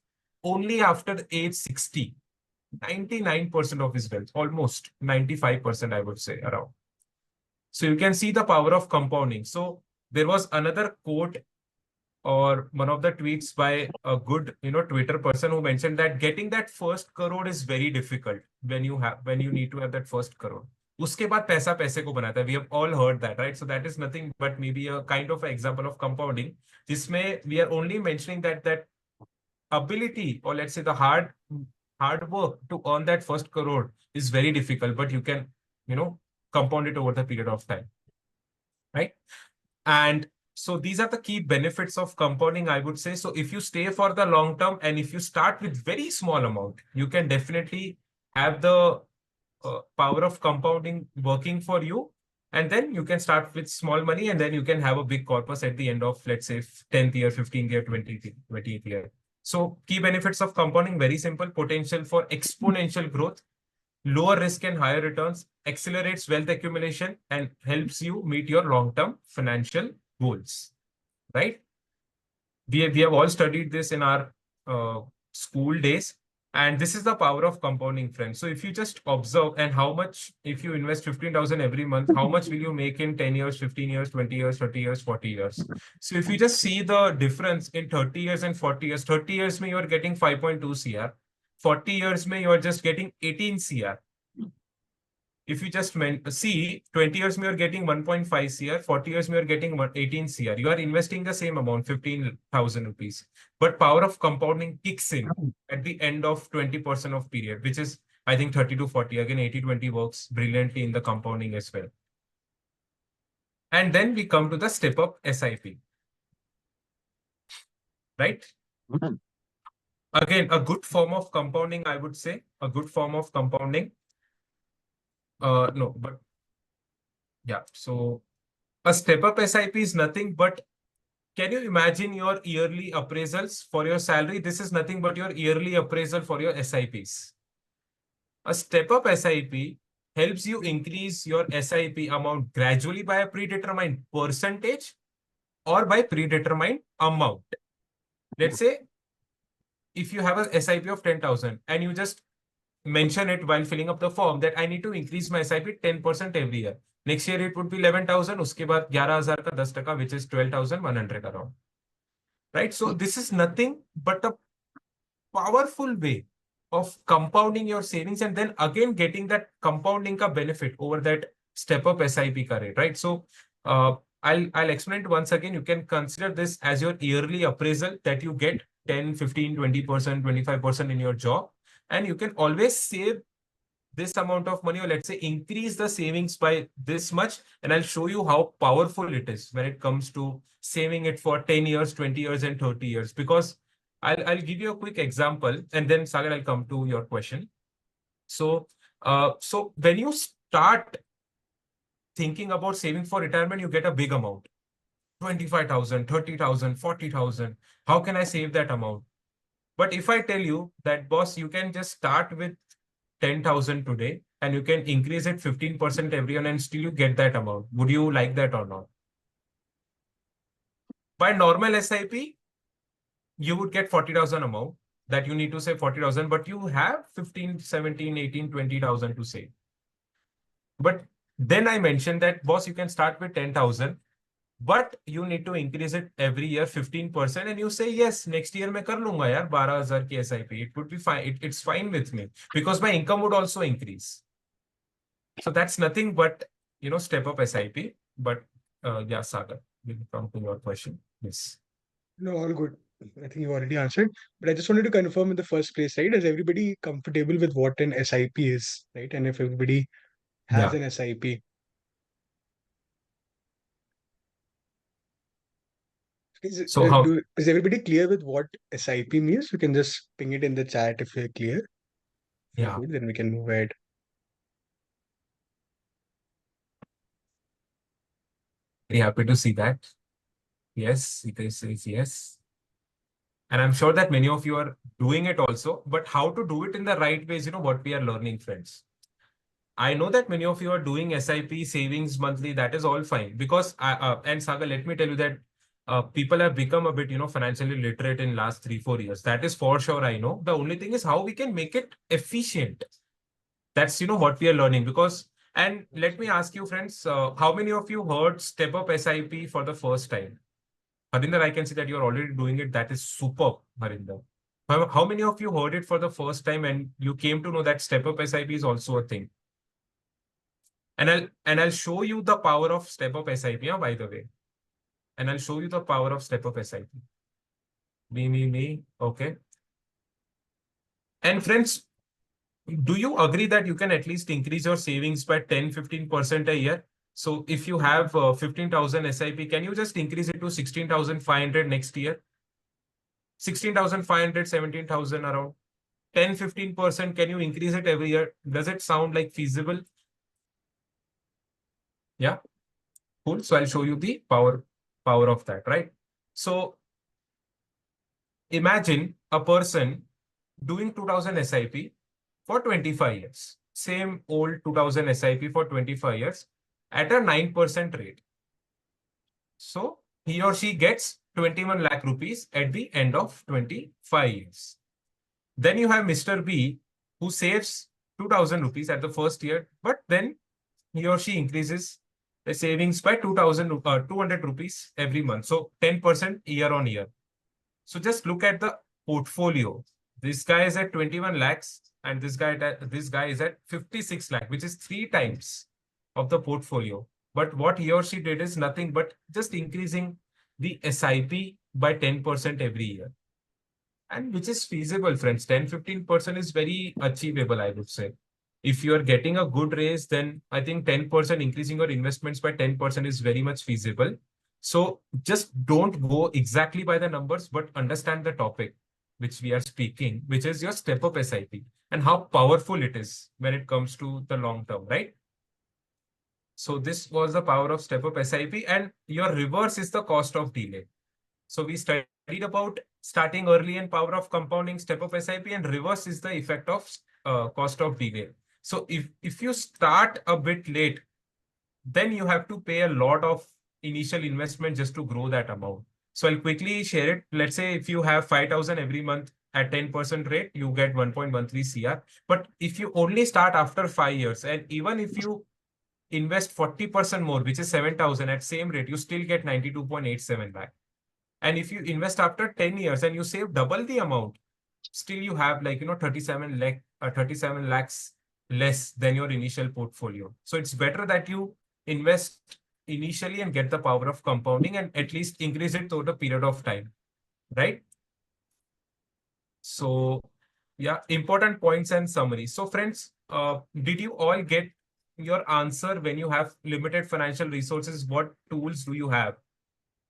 only after age 60. 99% of his wealth, almost 95%, I would say, around. So you can see the power of compounding. So there was another quote or one of the tweets by a good, Twitter person who mentioned that getting that first crore is very difficult when you need to have that first crore. उसके बाद पैसा पैसे को बनाता है. We have all heard that, right? So that is nothing but maybe a kind of an example of compounding. जिसमें we are only mentioning that ability, or let's say the hard work to earn that first crore is very difficult, but you can, compound it over the period of time, right? And so these are the key benefits of compounding, I would say. So if you stay for the long term and if you start with very small amount, you can definitely have the power of compounding working for you. And then you can start with small money and then you can have a big corpus at the end of, let's say, 10th year, 15th year, 20th year. So key benefits of compounding, very simple: potential for exponential growth, lower risk and higher returns, accelerates wealth accumulation, and helps you meet your long-term financial goals, right? We have all studied this in our school days. And this is the power of compounding, friends. So if you just observe and how much, if you invest 15,000 every month, how much will you make in 10 years, 15 years, 20 years, 30 years, 40 years? So if you just see the difference in 30 years and 40 years, 30 years, you are getting 5.2 CR. 40 years, you are just getting 18 CR. If you just see 20 years, you are getting 1.5 CR, 40 years, you are getting 18 CR. You are investing the same amount, 15,000 rupees. But power of compounding kicks in at the end of 20% of period, which is, I think, 30 to 40. Again, 80-20 works brilliantly in the compounding as well. And then we come to the step up SIP. Right? Again, a good form of compounding, I would say. A good form of compounding. No, but yeah, so A step-up SIP is nothing but, can you imagine your yearly appraisals for your salary? This is nothing but your yearly appraisal for your SIPs. A step-up SIP helps you increase your SIP amount gradually by a predetermined percentage or by predetermined amount. Let's say if you have a SIP of 10,000 and you just mention it while filling up the form that I need to increase my SIP 10% every year. Next year it would be 11,000, uske baad 11,000 ka 10%, which is 12,100 around. Right? So this is nothing but a powerful way of compounding your savings and then again getting that compounding ka benefit over that step up SIP ka rate, right? So I'll explain it once again. You can consider this as your yearly appraisal that you get 10, 15, 20%, 25% in your job. And you can always save this amount of money, or let's say increase the savings by this much. And I'll show you how powerful it is when it comes to saving it for 10 years, 20 years, and 30 years. Because I'll give you a quick example, and then Sagar, I'll come to your question. So when you start thinking about saving for retirement, you get a big amount. 25,000, 30,000, 40,000. How can I save that amount? But if I tell you that, boss, you can just start with 10,000 today and you can increase it 15% every year and still you get that amount. Would you like that or not? By normal SIP, you would get 40,000 amount that you need to save 40,000, but you have 15, 17, 18, 20,000 to save. But then I mentioned that, boss, you can start with 10,000, but you need to increase it every year 15%. And you say, yes, next year मैं कर लूंगा यार 12,000 की SIP. It would be fine. It's fine with me because my income would also increase. So that's nothing but, step up SIP. But yeah, Sagar, we'll come to your question. Yes. No, all good. I think you already answered. But I just wanted to confirm in the first place, right? Is everybody comfortable with what an SIP is, right? And if everybody has Yeah. an SIP. So how? Is everybody clear with what SIP means? You can just ping it in the chat if you're clear. If you're Yeah. good, then we can move ahead. Very happy to see that. Yes, it is yes. And I'm sure that many of you are doing it also, but how to do it in the right ways, what we are learning, friends. I know that many of you are doing SIP savings monthly. That is all fine because and Saga, let me tell you that people have become a bit, financially literate in last 3-4 years. That is for sure. I know. The only thing is how we can make it efficient. That's, what we are learning because, and let me ask you, friends, how many of you heard step up SIP for the first time? Harinder, I can see that you're already doing it. That is superb, Harinder. How many of you heard it for the first time and you came to know that step up SIP is also a thing? And I'll show you the power of step up SIP, by the way. And I'll show you the power of step up SIP. Me. Okay. And friends, do you agree that you can at least increase your savings by 10-15% a year? So if you have 15,000 SIP, can you just increase it to 16,500 next year? 16,500, 17,000 around. 10-15%, can you increase it every year? Does it sound like feasible? Yeah. Cool. So I'll show you the power of that, right? So imagine a person doing 2000 SIP for 25 years. Same old 2000 SIP for 25 years at a 9% rate. So he or she gets 21 lakh rupees at the end of 25 years. Then you have Mr. B who saves 2000 rupees at the first year, but then he or she increases the savings by 200 rupees every month. So 10% year on year. So just look at the portfolio. This guy is at 21 lakhs and this guy is at 56 lakh, which is 3 times of the portfolio. But what he or she did is nothing but just increasing the SIP by 10% every year. And which is feasible, friends. 10-15% is very achievable, I would say. If you are getting a good raise, then I think 10% increasing your investments by 10% is very much feasible. So just don't go exactly by the numbers, but understand the topic which we are speaking, which is your step up SIP and how powerful it is when it comes to the long term, right? So this was the power of step up SIP, and your reverse is the cost of delay. So we studied about starting early and power of compounding, step up SIP, and reverse is the effect of cost of delay. So if you start a bit late, then you have to pay a lot of initial investment just to grow that amount. So I'll quickly share it. Let's say if you have 5,000 every month at 10% rate, you get 1.13 CR. But if you only start after 5 years, and even if you invest 40% more, which is 7,000 at same rate, you still get 92.87 lakh. And if you invest after 10 years and you save double the amount, still you have 37 lakhs less than your initial portfolio. So it's better that you invest initially and get the power of compounding and at least increase it over the period of time, right? So yeah, important points and summary. So friends, did you all get your answer? When you have limited financial resources, what tools do you have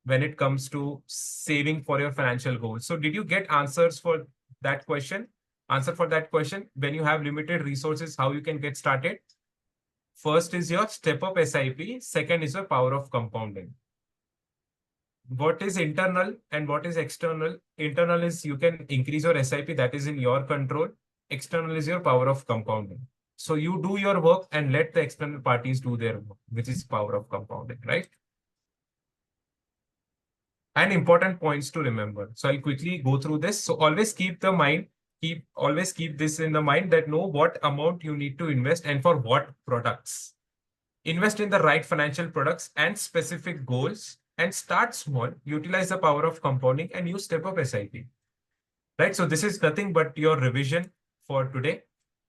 when it comes to saving for your financial goals? So did you get answers for that question? Answer for that question, when you have limited resources, how you can get started? First is your step up SIP. Second is your power of compounding. What is internal and what is external? Internal is you can increase your SIP, that is in your control. External is your power of compounding. So you do your work and let the external parties do their work, which is power of compounding, right? And important points to remember. So I'll quickly go through this. So always keep always keep this in the mind, that know what amount you need to invest and for what products. Invest in the right financial products and specific goals, and start small, utilize the power of compounding, and use step up SIP. Right. So this is nothing but your revision for today.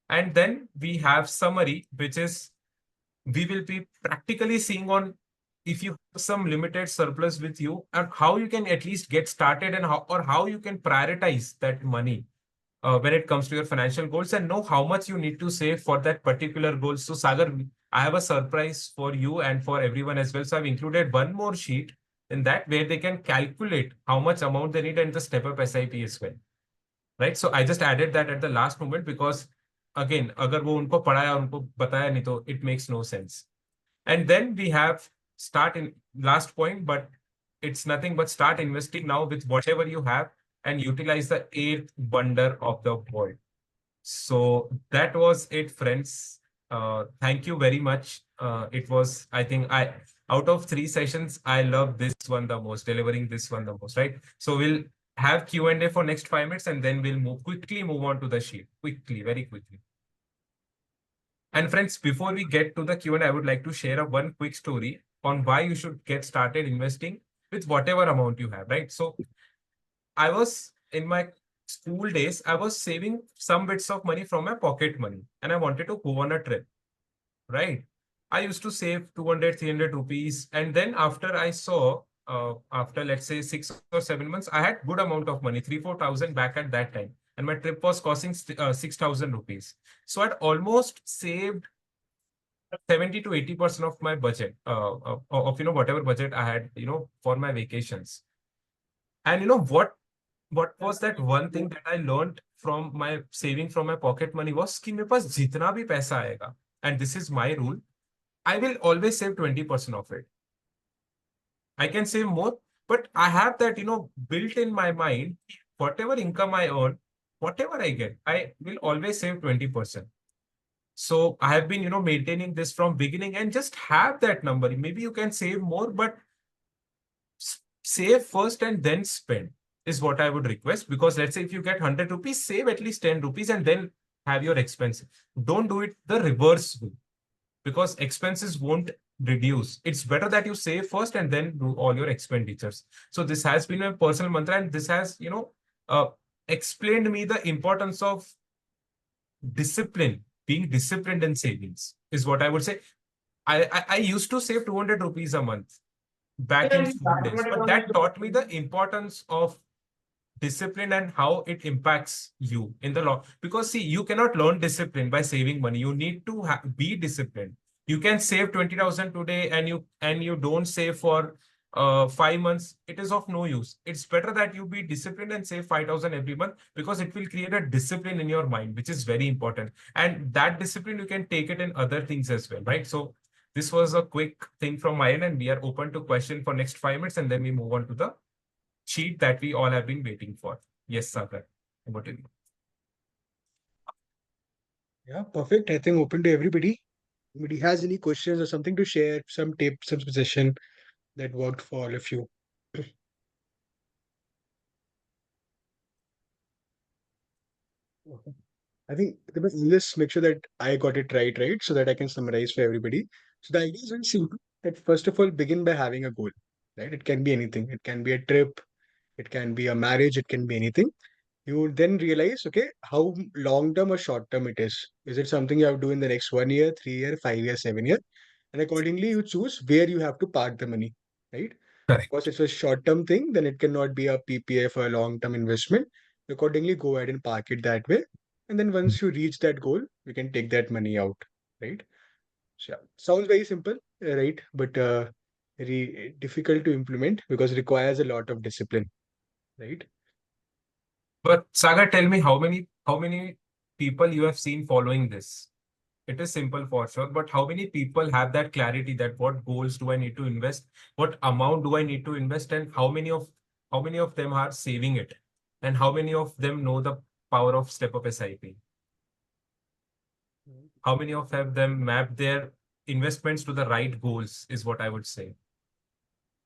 And then we have summary, which is we will be practically seeing on if you have some limited surplus with you and how you can at least get started, and how you can prioritize that money when it comes to your financial goals, and know how much you need to save for that particular goal. So Sagar, I have a surprise for you and for everyone as well. So I've included one more sheet in that where they can calculate how much amount they need and the step up SIP as well. Right. So I just added that at the last moment because again, agar wo unko padhaya unko bataya nahi to it makes no sense. And then we have start in last point, but it's nothing but start investing now with whatever you have and utilize the eighth wonder of the world. So that was it, friends. Thank you very much. It was, I think, out of 3 sessions, I love this one the most, delivering this one the most, right? So we'll have Q&A for next 5 minutes, and then we'll quickly move on to the sheet. Quickly, very quickly. And friends, before we get to the Q&A, I would like to share one quick story on why you should get started investing with whatever amount you have, right? So I was in my school days, I was saving some bits of money from my pocket money and I wanted to go on a trip, right? I used to save 200, 300 rupees. And then after I saw, after let's say 6 or 7 months, I had good amount of money, 3,000, 4,000 back at that time. And my trip was costing 6,000 rupees. So I'd almost saved 70 to 80% of my budget, of whatever budget I had, for my vacations. And what was that one thing that I learned from my saving from my pocket money was कि मेरे पास जितना भी पैसा आएगा, and this is my rule, I will always save 20% of it. I can save more, but I have that, built in my mind, whatever income I earn, whatever I get, I will always save 20%. So I have been, maintaining this from beginning, and just have that number. Maybe you can save more, but save first and then spend is what I would request. Because let's say if you get 100 rupees, save at least 10 rupees and then have your expenses. Don't do it the reverse way, because expenses won't reduce. It's better that you save first and then do all your expenditures. So this has been a personal mantra, and this has, explained me the importance of discipline, being disciplined in savings is what I would say. I used to save 200 rupees a month back in school days, but that taught me the importance of discipline and how it impacts you in the long. Because see, you cannot learn discipline by saving money. You need to be disciplined. You can save 20,000 today and you don't save for 5 months. It is of no use. It's better that you be disciplined and save 5,000 every month, because it will create a discipline in your mind, which is very important. And that discipline, you can take it in other things as well, right? So This was a quick thing from my end, and we are open to question for next 5 minutes, and then we move on to the sheet that we all have been waiting for. Yes, Sagar, over to you. Yeah, perfect. I think open to everybody. Anybody has any questions or something to share, some tips, some suggestion that worked for all of you? Okay. I think let's make sure that I got it right, so that I can summarize for everybody. So the idea is very simple. That first of all, begin by having a goal, right? It can be anything. It can be a trip, it can be a marriage, it can be anything. You would then realize, okay, how long term or short term it is. Is it something you have to do in the next 1 year, 3 year, 5 year, 7 year? And accordingly, you choose where you have to park the money, right? Of course, Correct. it's a short term thing, then it cannot be a PPA for a long term investment. Accordingly, go ahead and park it that way. And then once you reach that goal, you can take that money out, right? So, yeah, sounds very simple, right? But very difficult to implement because it requires a lot of discipline, right? But Sagar, tell me how many people you have seen following this? It is simple for sure, but how many people have that clarity that what goals do I need to invest, what amount do I need to invest, and how many of them are saving it, and how many of them know the power of step up SIP? How many of them map their investments to the right goals is what I would say.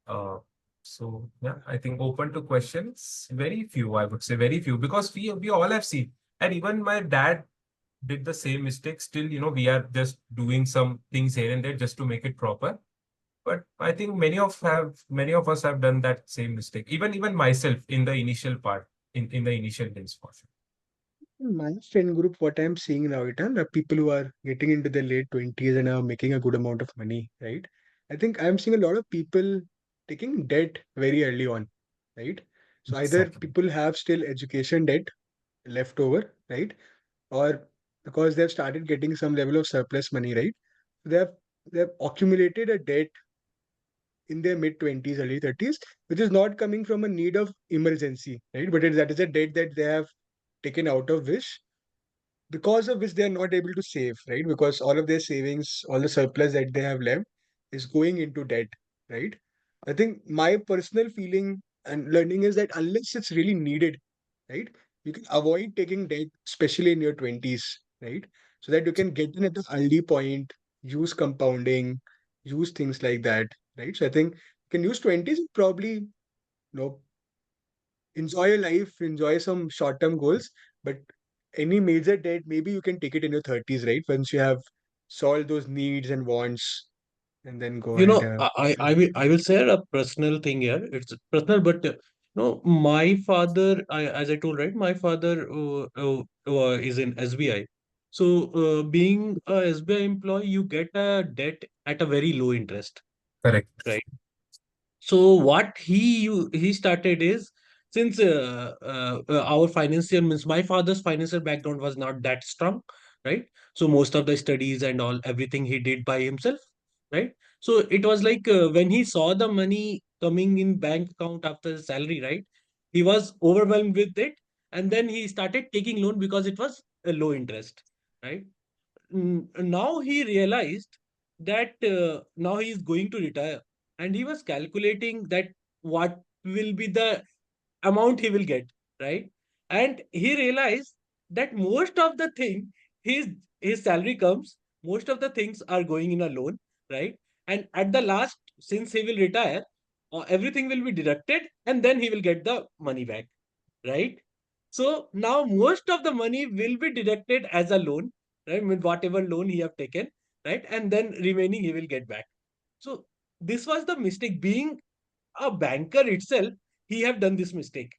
Uh, so yeah, I think open to questions. Very few, I would say, very few, because we all have seen, and even my dad did the same mistake. Still, we are just doing some things here and there just to make it proper. But I think many of us have done that same mistake. Even myself in the initial part, in the initial days for sure. In my friend group, what I'm seeing now, are people who are getting into their late 20s and are making a good amount of money, right? I think I'm seeing a lot of people taking debt very early on, right? So either Exactly. people have still education debt left over, right? Or because they've started getting some level of surplus money, right? They've they've accumulated a debt in their mid 20s, early 30s, which is not coming from a need of emergency, right? But that is a debt that they have taken out of which because of which they are not able to save, right? Because all of their savings, all the surplus that they have left is going into debt, right? I think my personal feeling and learning is that unless it's really needed, right, you can avoid taking debt, especially in your 20s, right? So that you can get in at the early point, use compounding, use things like that, right? So I think you can use 20s and probably, enjoy your life, enjoy some short term goals, but any major debt, maybe you can take it in your 30s, right? Once you have solved those needs and wants, and then go You and know, I will share a personal thing here. It's personal, but my father, as I told, right, my father is in SBI. So, being a SBI employee, you get a debt at a very low interest, Correct. right? So what he started is, since our financial means my father's financial background was not that strong, right? So most of the studies and all everything he did by himself, right? So it was like when he saw the money coming in bank account after his salary, right? He was overwhelmed with it, and then he started taking loan because it was a low interest, right? Now he realized that now he is going to retire, and he was calculating that what will be the amount he will get, right? And he realized that most of the thing, his his salary comes, most of the things are going in a loan, right? And at the last, since he will retire, everything will be deducted, and then he will get the money back, right? So now most of the money will be deducted as a loan, right? With whatever loan he have taken, right? And then remaining he will get back. So this was the mistake. Being a banker itself, he have done this mistake,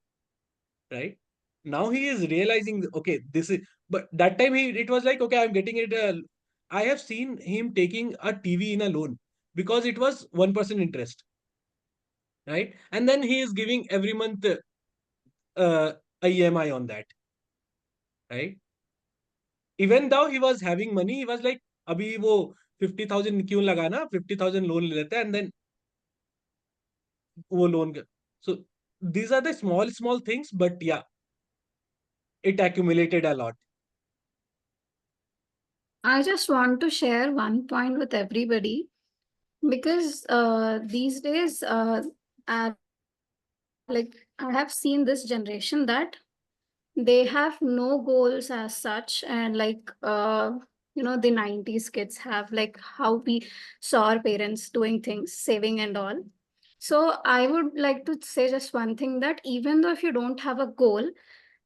right? Now he is realizing, okay, this is. But that time it was like, okay, I'm getting it. I have seen him taking a TV in a loan because it was 1% interest, right? And then he is giving every month uh, a EMI on that, right? Even though he was having money, he was like, अभी वो 50,000 क्यों लगाना, 50,000 loan ले लेते हैं, and then वो loan. So these are the small things, but yeah, it accumulated a lot. I just want to share one point with everybody. Because these days, like I have seen this generation that they have no goals as such, and like the 90s kids have, like how we saw our parents doing things, saving and all. So I would like to say just one thing, that even though if you don't have a goal,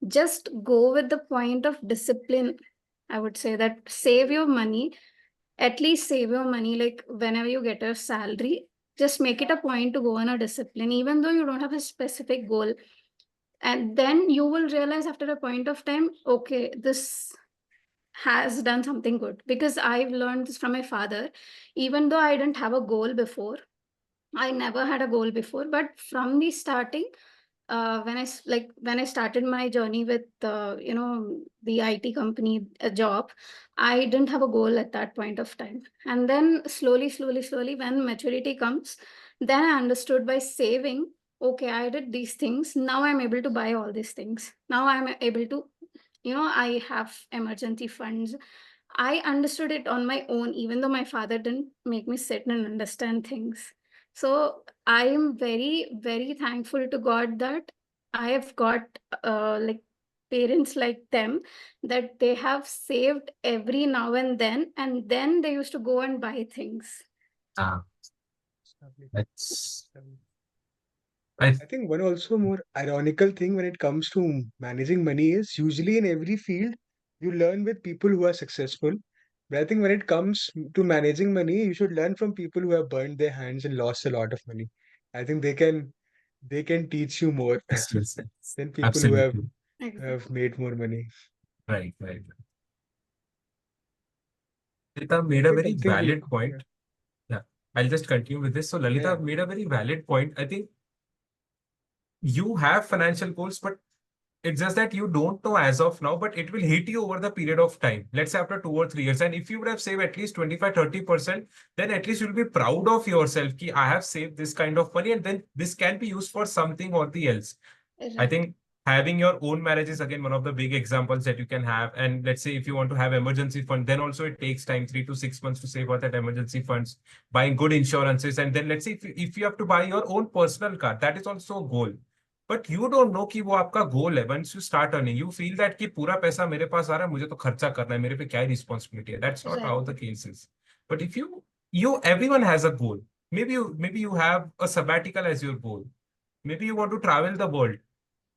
just go with the point of discipline. I would say that save your money, at least save your money, like whenever you get a salary, just make it a point to go on a discipline, even though you don't have a specific goal. And then you will realize after a point of time, okay, this has done something good. Because I've learned this from my father. Even though I didn't have a goal before, I never had a goal before, but from the starting, when I started my journey with the IT company, a job, I didn't have a goal at that point of time. And then slowly, when maturity comes, then I understood by saving. Okay, I did these things. Now I'm able to buy all these things. Now I'm able to, I have emergency funds. I understood it on my own, even though my father didn't make me sit and understand things. So I am very, very thankful to God that I have got like parents like them, that they have saved every now and then they used to go and buy things. Ah, Lovely. that's Lovely. I I think one also more ironical thing when it comes to managing money is usually in every field you learn with people who are successful. But I think when it comes to managing money, you should learn from people who have burned their hands and lost a lot of money. I think they can teach you more still sense. than people who have Absolutely. Exactly. have made more money. Right. Lalita made I a think very something we valid point. yeah Yeah, I'll just continue with this. So yeah Lalita made a very valid point. I think you have financial goals, but it's just that you don't know as of now, but it will hit you over the period of time. Let's say after 2 or 3 years. And if you would have saved at least 25-30%, then at least you'll be proud of yourself. Ki I have saved this kind of money, and then this can be used for something or the else. I Right. think having your own marriage is again one of the big examples that you can have. And let's say if you want to have emergency fund, then also it takes time, 3 to 6 months to save out that emergency funds, buying good insurances. And then let's say if you have to buy your own personal car, that is also a goal. But you don't know कि वो आपका goal है. Once you start earning, you feel that कि पूरा पैसा मेरे पास आ रहा है, मुझे तो खर्चा करना है, मेरे पे क्या responsibility है. That's not how Right. the case is. But if everyone has a goal. Maybe you have a sabbatical as your goal. Maybe you want to travel the world.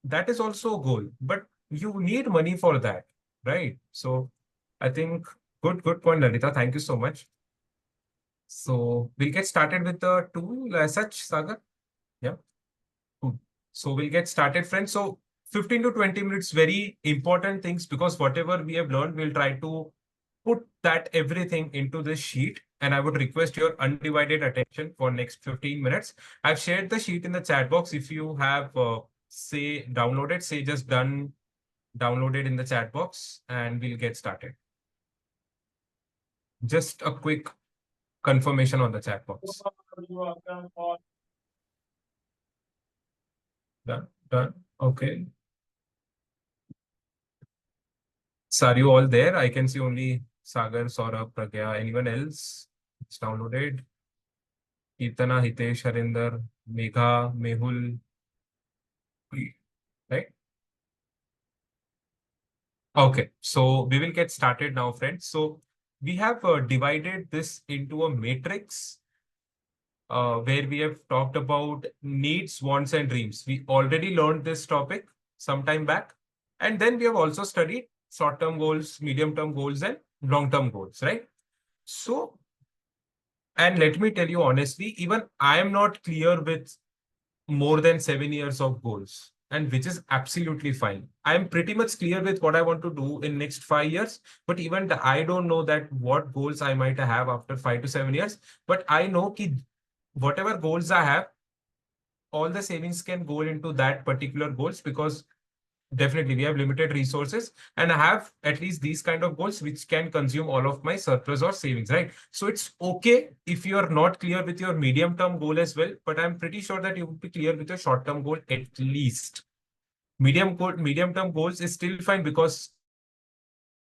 That is also a goal, but you need money for that, right? So I think good point, Lalita. Thank you so much. So we'll get started with the tool as such, Sagar. Yeah. Cool. So we'll get started, friends. So 15 to 20 minutes, very important things, because whatever we have learned, we'll try to put that everything into this sheet. And I would request your undivided attention for next 15 minutes. I've shared the sheet in the chat box. If you have, say, downloaded, say just done, downloaded in the chat box, and we'll get started. Just a quick confirmation on the chat box. Done. Okay. So are you all there? I can see only Sagar, Saurabh, Pragya. Anyone else? It's downloaded. Kirtana, Hitesh, Harinder, Megha, Mehul. Right? Okay. So we will get started now, friends. So we have divided this into a matrix where we have talked about needs, wants, and dreams. We already learned this topic some time back. And then we have also studied short-term goals, medium-term goals, and long-term goals, right? So, and let me tell you honestly, even I am not clear with more than 7 years of goals, and which is absolutely fine. I'm pretty much clear with what I want to do in next 5 years, but even I don't know that what goals I might have after 5 to 7 years. But I know that whatever goals I have, all the savings can go into that particular goals, because definitely we have limited resources, and I have at least these kind of goals which can consume all of my surplus or savings, right? So it's okay if you are not clear with your medium term goal as well, but I'm pretty sure that you would be clear with your short term goal at least. Medium term goals is still fine, because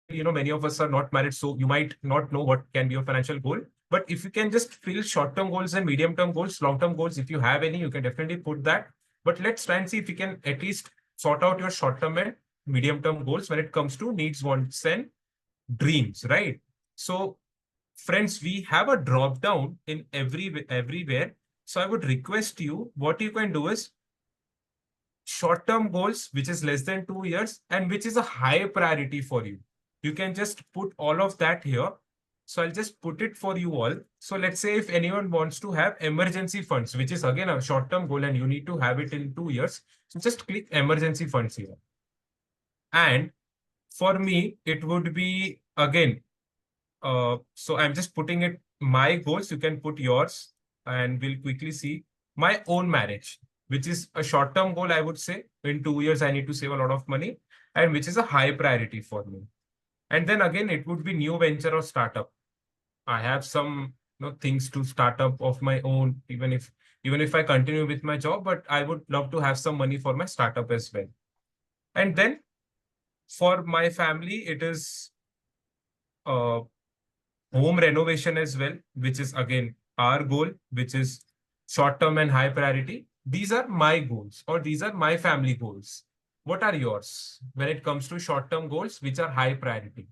many of us are not married, so you might not know what can be your financial goal. But if you can just fill short-term goals and medium-term goals, long-term goals, if you have any, you can definitely put that. But let's try and see if you can at least sort out your short-term and medium-term goals when it comes to needs, wants, and dreams, right? So, friends, we have a drop down in everywhere. So I would request you, what you can do is short-term goals, which is less than 2 years and which is a high priority for you. You can just put all of that here. So I'll just put it for you all. So let's say if anyone wants to have emergency funds, which is again a short-term goal and you need to have it in 2 years. So just click emergency funds here. And for me, it would be again, so I'm just putting it my goals. You can put yours and we'll quickly see my own marriage, which is a short-term goal, I would say. In 2 years, I need to save a lot of money and which is a high priority for me. And then again, it would be new venture or startup. I have some things to start up of my own, even if I continue with my job, but I would love to have some money for my startup as well. And then for my family, it is uh, home renovation as well, which is again our goal, which is short term and high priority. These are my goals or these are my family goals. What are yours when it comes to short term goals, which are high priority?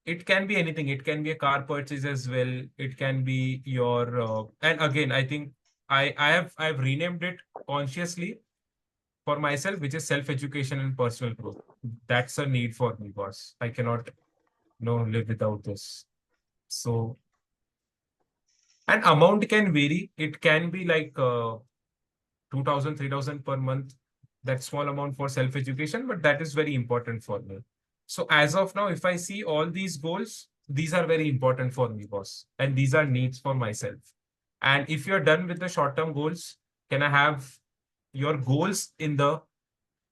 It can be anything. It can be a car purchase as well. It can be your and again, I think I've renamed it consciously for myself, which is self education and personal growth. That's a need for me, boss. I cannot live without this. So, and amount can vary. It can be like 2,000, 3,000 per month. That small amount for self-education, but that is very important for me. So as of now, if I see all these goals, these are very important for me, boss. And these are needs for myself. And if you're done with the short-term goals, can I have your goals in the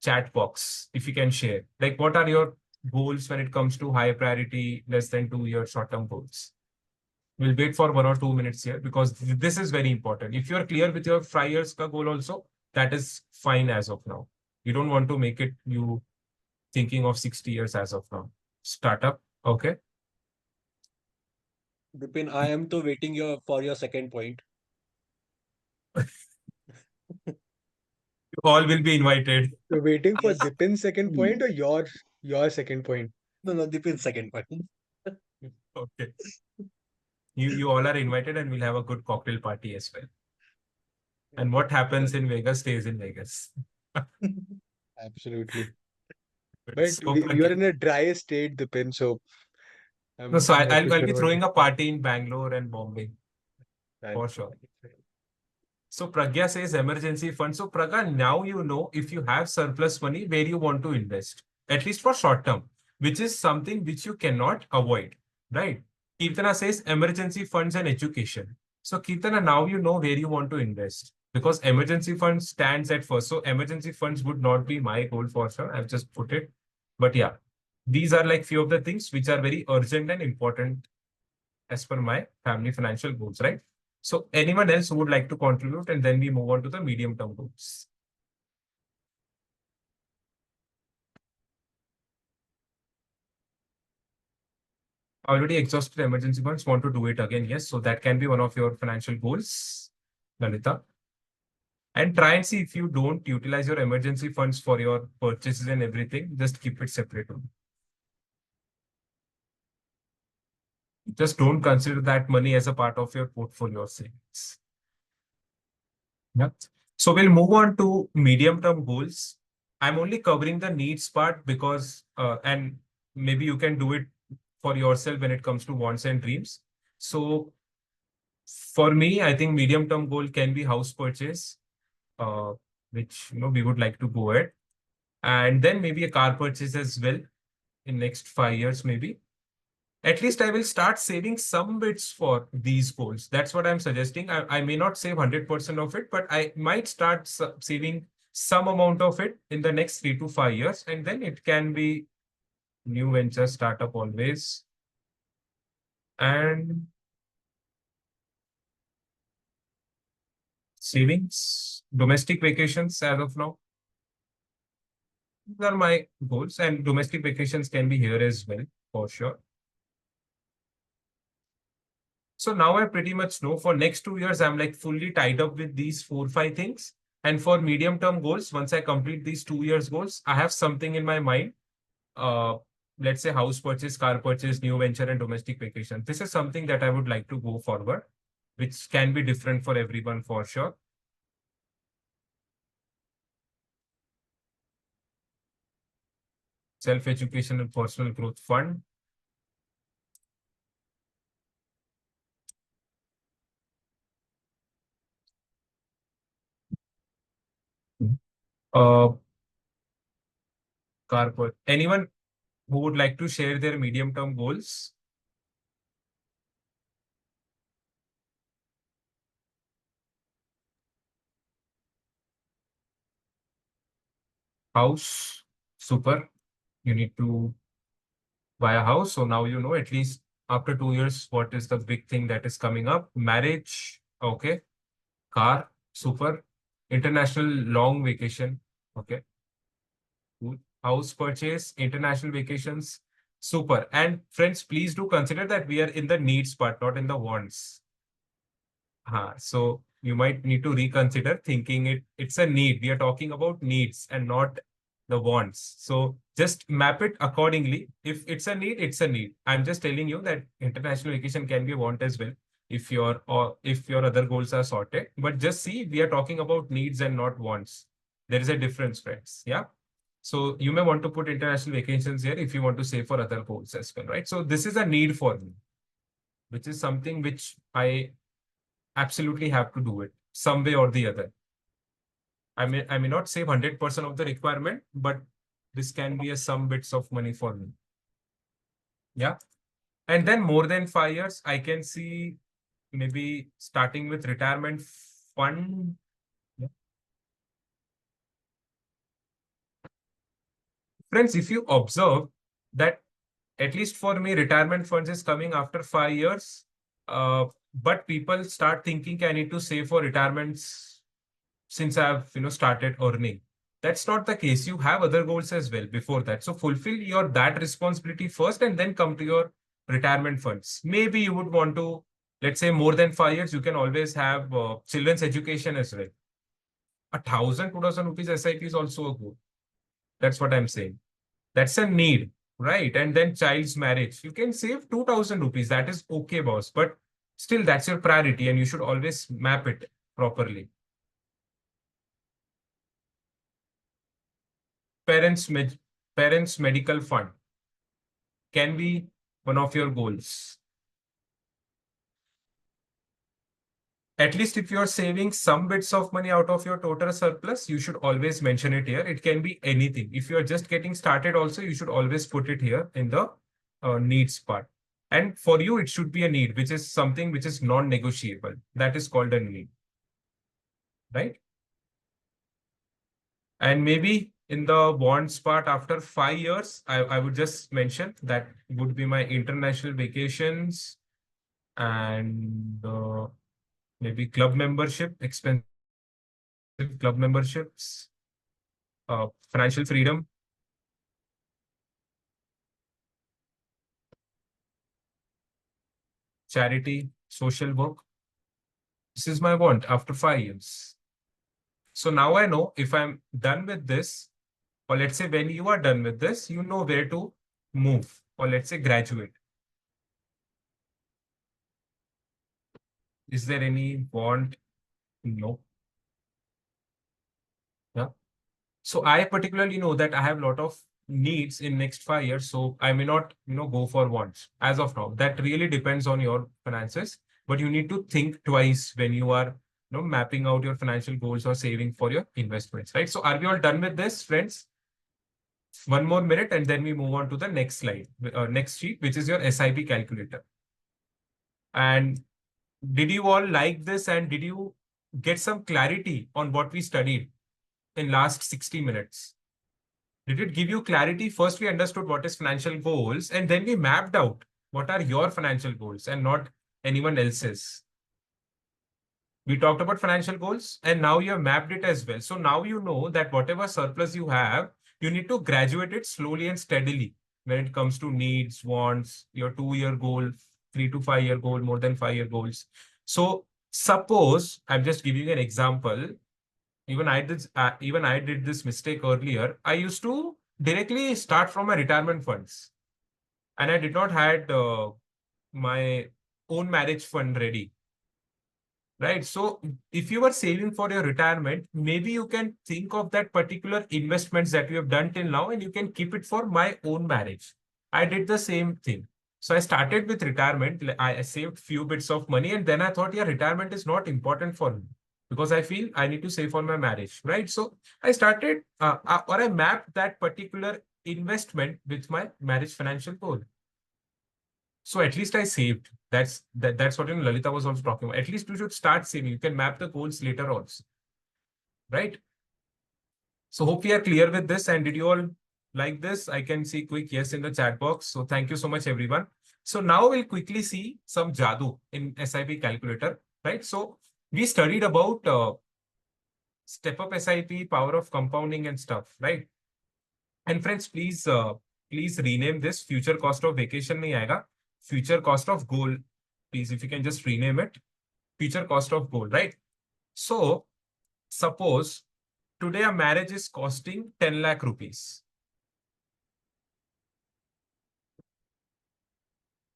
chat box, if you can share? Like, what are your goals when it comes to high priority, less than 2 year short-term goals? We'll wait for 1 or 2 minutes here because this is very important. If you're clear with your 5 years ka goal also, that is fine as of now. You don't want to make it you thinking of 60 years as of now. Startup, okay? Dipin, I am to waiting for your second point. You all will be invited. You're waiting for Yes. Dipin's second point or your second point? No, Dipin's second point. Okay. You all are invited and we'll have a good cocktail party as well. And what happens in Vegas stays in Vegas. Absolutely. But So, we are in a dry state, Dipin, so no, so I'm not too I'll sure be about throwing a party in Bangalore and Bombay that. for sure. So Pragya says emergency fund. So Pragya, now you know if you have surplus money, where you want to invest, at least for short term, which is something which you cannot avoid, right? Kirtana says emergency funds and education. So Kirtana, now you know where you want to invest because emergency fund stands at first. So emergency funds would not be my goal for sure. I've just put it. But yeah, these are like few of the things which are very urgent and important as per my family financial goals, right? So anyone else who would like to contribute and then we move on to the medium term goals. Already exhausted emergency funds, want to do it again. Yes, so that can be one of your financial goals, Lalita. And try and see if you don't utilize your emergency funds for your purchases and everything, just keep it separate. Just don't consider that money as a part of your portfolio savings. Yeah. So we'll move on to medium-term goals. I'm only covering the needs part because, and maybe you can do it for yourself when it comes to wants and dreams. So for me, I think medium-term goal can be house purchase, uh, which we would like to go at, and then maybe a car purchase as well in next 5 years, maybe. At least I will start saving some bits for these goals. That's what I'm suggesting. I may not save 100% of it, but I might start saving some amount of it in the next 3 to 5 years. And then it can be new venture startup always. And savings, domestic vacations as of now. These are my goals. And domestic vacations can be here as well, for sure. So now I pretty much know for next 2 years, I'm like fully tied up with these 4, 5 things. And for medium-term goals, once I complete these 2 years goals, I have something in my mind. Uh, let's say house purchase, car purchase, new venture, and domestic vacation. This is something that I would like to go forward, which can be different for everyone for sure. Self-education and personal growth fund. Uh, car purchase. Anyone who would like to share their medium-term goals? House, super. You need to buy a house. So now you know at least after 2 years, what is the big thing that is coming up? Marriage, okay. Car, super. International long vacation, okay. Cool. House purchase, international vacations, super. And friends, please do consider that we are in the needs part, not in the wants. So you might need to reconsider thinking it's a need. We are talking about needs and not the wants. So just map it accordingly. If it's a need, it's a need. I'm just telling you that international vacation can be a want as well if your other goals are sorted. But just see, we are talking about needs and not wants. There is a difference, friends. Yeah. So you may want to put international vacations here if you want to save for other goals as well, right? So this is a need for me, which is something which I absolutely have to do it some way or the other. I may not save 100% of the requirement, but this can be a some bits of money for me. Yeah. And then more than 5 years, I can see maybe starting with retirement fund. Yeah. Friends, if you observe that at least for me, retirement funds is coming after 5 years. But people start thinking I need to save for retirements since I've started earning. That's not the case. You have other goals as well before that. So fulfill your that responsibility first and then come to your retirement funds. Maybe you would want to, let's say more than 5 years, you can always have children's education as well. 1,000, 2,000 rupees SIP is also a goal. That's what I'm saying. That's a need, right? And then child's marriage. You can save 2,000 rupees. That is okay, boss. But still, that's your priority and you should always map it properly. Parents medical fund can be one of your goals. At least if you're saving some bits of money out of your total surplus, you should always mention it here. It can be anything. If you're just getting started also, you should always put it here in the needs part. And for you, it should be a need, which is something which is non-negotiable. That is called a need, right? And maybe in the bonds part, after 5 years, I would just mention that would be my international vacations and maybe club membership, expensive club memberships, financial freedom, charity, social work. This is my want after 5 years. So now I know if I'm done with this, or let's say when you are done with this, you know where to move, or let's say graduate. Is there any want? No. Yeah. So I particularly know that I have a lot of needs in next 5 years. So I may not, go for wants as of now. That really depends on your finances, but you need to think twice when you are, mapping out your financial goals or saving for your investments, right? So are we all done with this, friends? One more minute and then we move on to the next slide, next sheet, which is your SIP calculator. And did you all like this and did you get some clarity on what we studied in last 60 minutes? Did it give you clarity? First, we understood what is financial goals, and then we mapped out what are your financial goals and not anyone else's. We talked about financial goals, and now you have mapped it as well. So now you know that whatever surplus you have, you need to graduate it slowly and steadily when it comes to needs, wants, your 2-year goal, 3 to 5 year goal, more than 5 year goals. So suppose I'm just giving you an example. Even I did this mistake earlier. I used to directly start from my retirement funds, and I did not had my own marriage fund ready. Right. So if you were saving for your retirement, maybe you can think of that particular investments that you have done till now, and you can keep it for my own marriage. I did the same thing. So I started with retirement. I saved few bits of money, and then I thought, yeah, retirement is not important for me because I feel I need to save for my marriage. Right. So I started or I mapped that particular investment with my marriage financial goal. So at least I saved. That's what Lalita was also talking about. At least you should start saving. You can map the goals later also. Right? So hope we are clear with this. And did you all like this? I can see quick yes in the chat box. So thank you so much, everyone. So now we'll quickly see some jadoo in SIP calculator. Right? So we studied about step up SIP, power of compounding and stuff. Right? And friends, please rename this. Future cost of vacation nahi aayega. Future cost of goal. Please, if you can just rename it. Future cost of gold, right? So suppose today a marriage is costing 10 lakh rupees.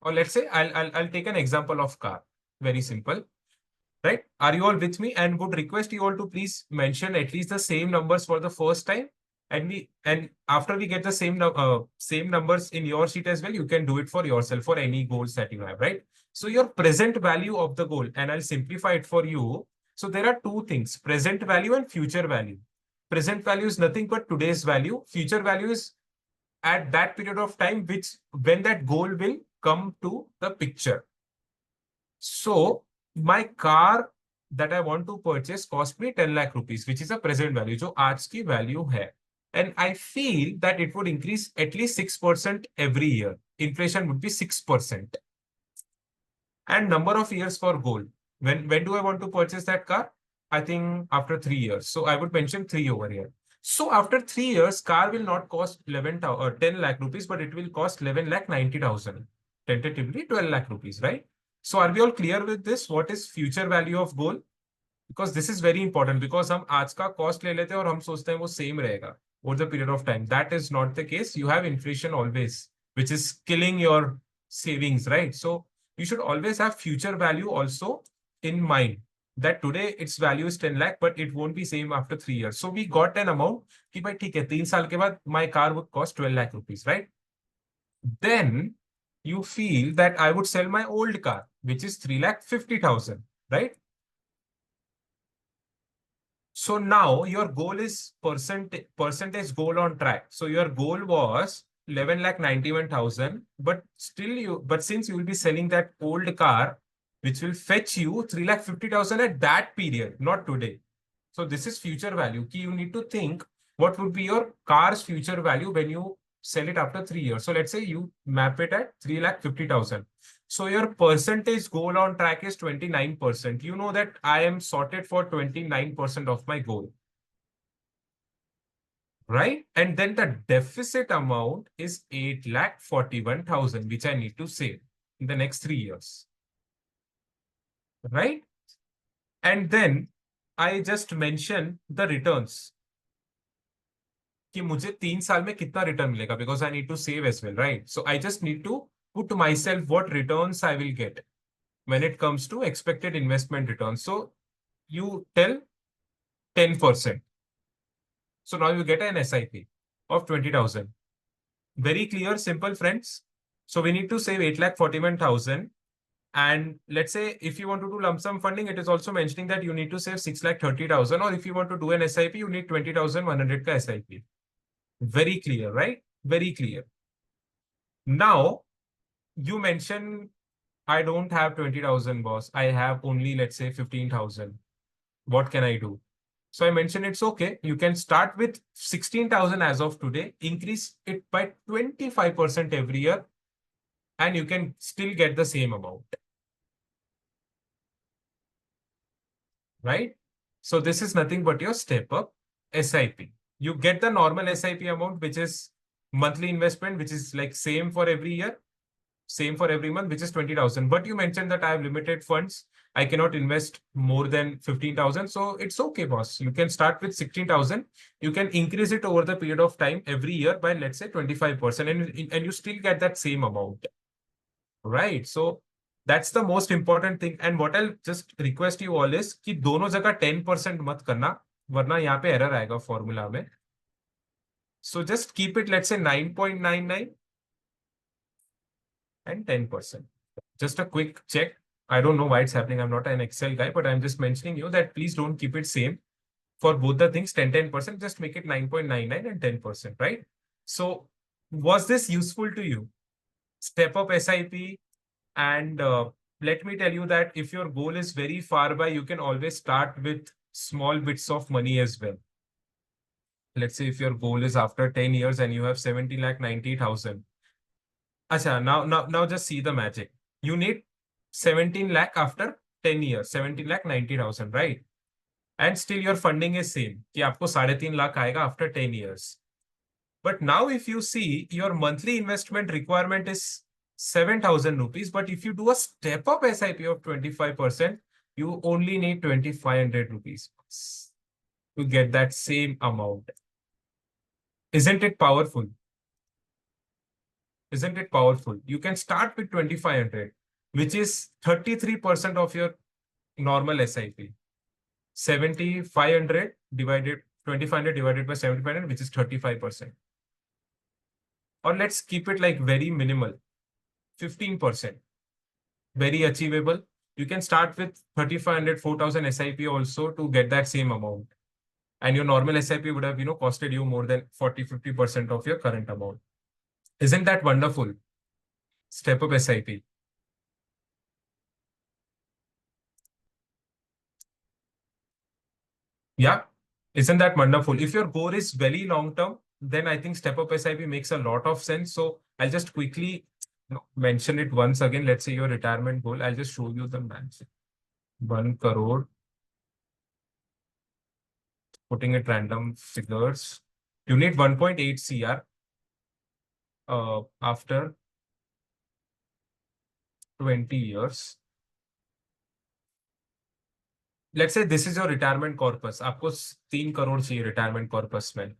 Or let's say I'll take an example of car. Very simple. Right? Are you all with me? And would request you all to please mention at least the same numbers for the first time. And after we get the same numbers in your sheet as well, you can do it for yourself for any goals that you have, right? So your present value of the goal, and I'll simplify it for you. So there are two things, present value and future value. Present value is nothing but today's value. Future value is at that period of time when that goal will come to the picture. So my car that I want to purchase cost me 10 lakh rupees, which is a present value, जो आज की value है. And I feel that it would increase at least 6% every year. Inflation would be 6%. And number of years for gold. When do I want to purchase that car? I think after 3 years. So I would mention 3 over here. So after 3 years, car will not cost 10 lakh rupees, but it will cost 11 lakh 90,000. Tentatively 12 lakh rupees, right? So are we all clear with this? What is future value of gold? Because this is very important, because हम आज का cost ले लेते हैं और हम सोचते हैं वो same रहेगा over the period of time. That is not the case. You have inflation always, which is killing your savings, right? So you should always have future value also in mind, that today its value is 10 lakh, but it won't be same after 3 years. So we got an amount कि भाई ठीक है 3 साल के बाद my car would cost 12 lakh rupees, right? Then you feel that I would sell my old car, which is 3 lakh 50,000, right? So now your goal is percentage goal on track. So your goal was 11 lakh 91,000, but since you will be selling that old car, which will fetch you 3 lakh 50,000 at that period, not today. So this is future value. You need to think what would be your car's future value when you sell it after 3 years. So let's say you map it at 3 lakh 50,000. So your percentage goal on track is 29%. You know that I am sorted for 29% of my goal. Right? And then the deficit amount is 8,41,000, which I need to save in the next 3 years. Right? And then I just mention the returns. कि मुझे 3 साल में कितना return मिलेगा, because I need to save as well, right? So I just need to put to myself what returns I will get when it comes to expected investment returns. So you tell 10%. So now you get an SIP of 20,000. Very clear, simple, friends. So we need to save 8,41,000. And let's say if you want to do lump sum funding, it is also mentioning that you need to save 6,30,000. Or if you want to do an SIP, you need 20,100 ka SIP. Very clear, right? Very clear. Now, you mention, I don't have 20,000, boss. I have only, let's say, 15,000. What can I do? So I mentioned it's okay. You can start with 16,000 as of today, increase it by 25% every year, and you can still get the same amount. Right? So this is nothing but your step up SIP. You get the normal SIP amount, which is monthly investment, which is like same for every year. same for every month, which is 20,000. But you mentioned that I have limited funds. I cannot invest more than 15,000. So it's okay, boss. You can start with 16,000. You can increase it over the period of time every year by, let's say, 25%, and you still get that same amount. Right. So that's the most important thing. And what I'll just request you all is कि दोनों जगह 10% मत करना, वरना यहाँ पे error आएगा formula में. So just keep it, let's say 9.99 and 10%. Just a quick check. I don't know why it's happening. I'm not an Excel guy, but I'm just mentioning you that please don't keep it same for both the things, 10%. Just make it 9.99 and 10%, right? So was this useful to you? Step up SIP. And let me tell you that if your goal is very far by, you can always start with small bits of money as well. Let's say if your goal is after 10 years and you have 70,90,000. Acha, now just see the magic. You need 17 lakh after 10 years, 17,90,000, right? And still your funding is same. कि आपको 3.5 lakh आएगा after 10 years. But now if you see your monthly investment requirement is 7,000 rupees, but if you do a step up SIP of 25%, you only need 2,500 rupees to get that same amount. Isn't it powerful? Isn't it powerful? You can start with 2,500, which is 33% of your normal SIP. 7,500 divided 2,500 divided by 7,500, which is 35%. Or let's keep it like very minimal, 15%. Very achievable. You can start with 3,500, 4,000 SIP also to get that same amount. And your normal SIP would have, costed you more than 40, 50% of your current amount. Isn't that wonderful? Step up SIP. Yeah. Isn't that wonderful? If your goal is very long term, then I think step up SIP makes a lot of sense. So I'll just quickly mention it once again. Let's say your retirement goal. I'll just show you the math. 1 crore. Putting it random figures. You need 1.8 CR after 20 years. Let's say this is your retirement corpus. आपको 3 crore चाहिए retirement corpus में.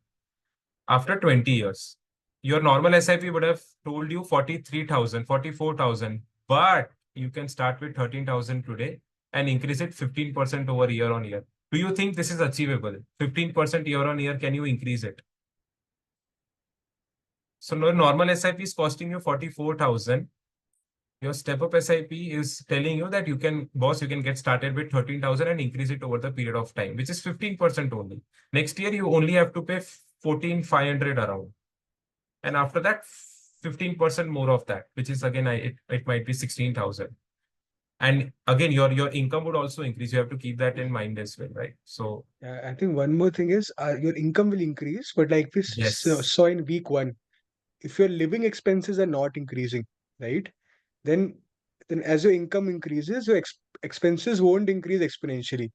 After 20 years, your normal SIP would have told you 43,000, 44,000, but you can start with 13,000 today and increase it 15% over year on year. Do you think this is achievable? 15% year on year, can you increase it? So normal SIP is costing you 44,000. Your step up SIP is telling you that you can get started with 13,000 and increase it over the period of time, which is 15% only. Next year, you only have to pay 14,500 around. And after that, 15% more of that, which is again, it might be 16,000. And again, your income would also increase. You have to keep that in mind as well, right? So I think one more thing is your income will increase, but like we yes, saw in week 1, if your living expenses are not increasing, right? Then as your income increases, your expenses won't increase exponentially.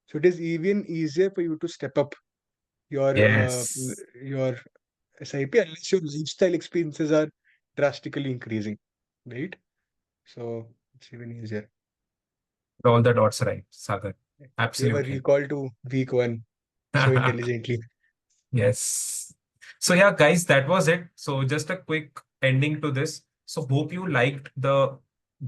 So it is even easier for you to step up your yes, your SIP unless your lifestyle expenses are drastically increasing, right? So it's even easier. all the dots right, Sagar. You have a Absolutely. recall to week 1 so intelligently. Yes. So yeah, guys, that was it. So just a quick ending to this. So hope you liked the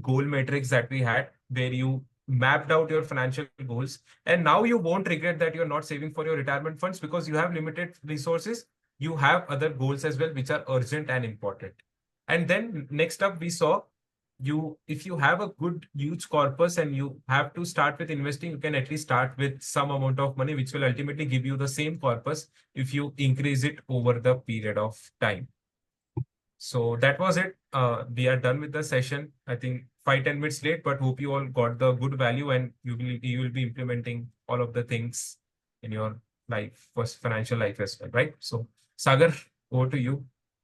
goal matrix that we had, where you mapped out your financial goals. And now you won't regret that you're not saving for your retirement funds because you have limited resources. You have other goals as well, which are urgent and important. And then next up, we saw if you have a good huge corpus and you have to start with investing, you can at least start with some amount of money, which will ultimately give you the same corpus if you increase it over the period of time. So that was it. We are done with the session. I think 5-10 minutes late, but hope you all got the good value and you will be implementing all of the things in your life, financial life as well, right? So Sagar, over to you.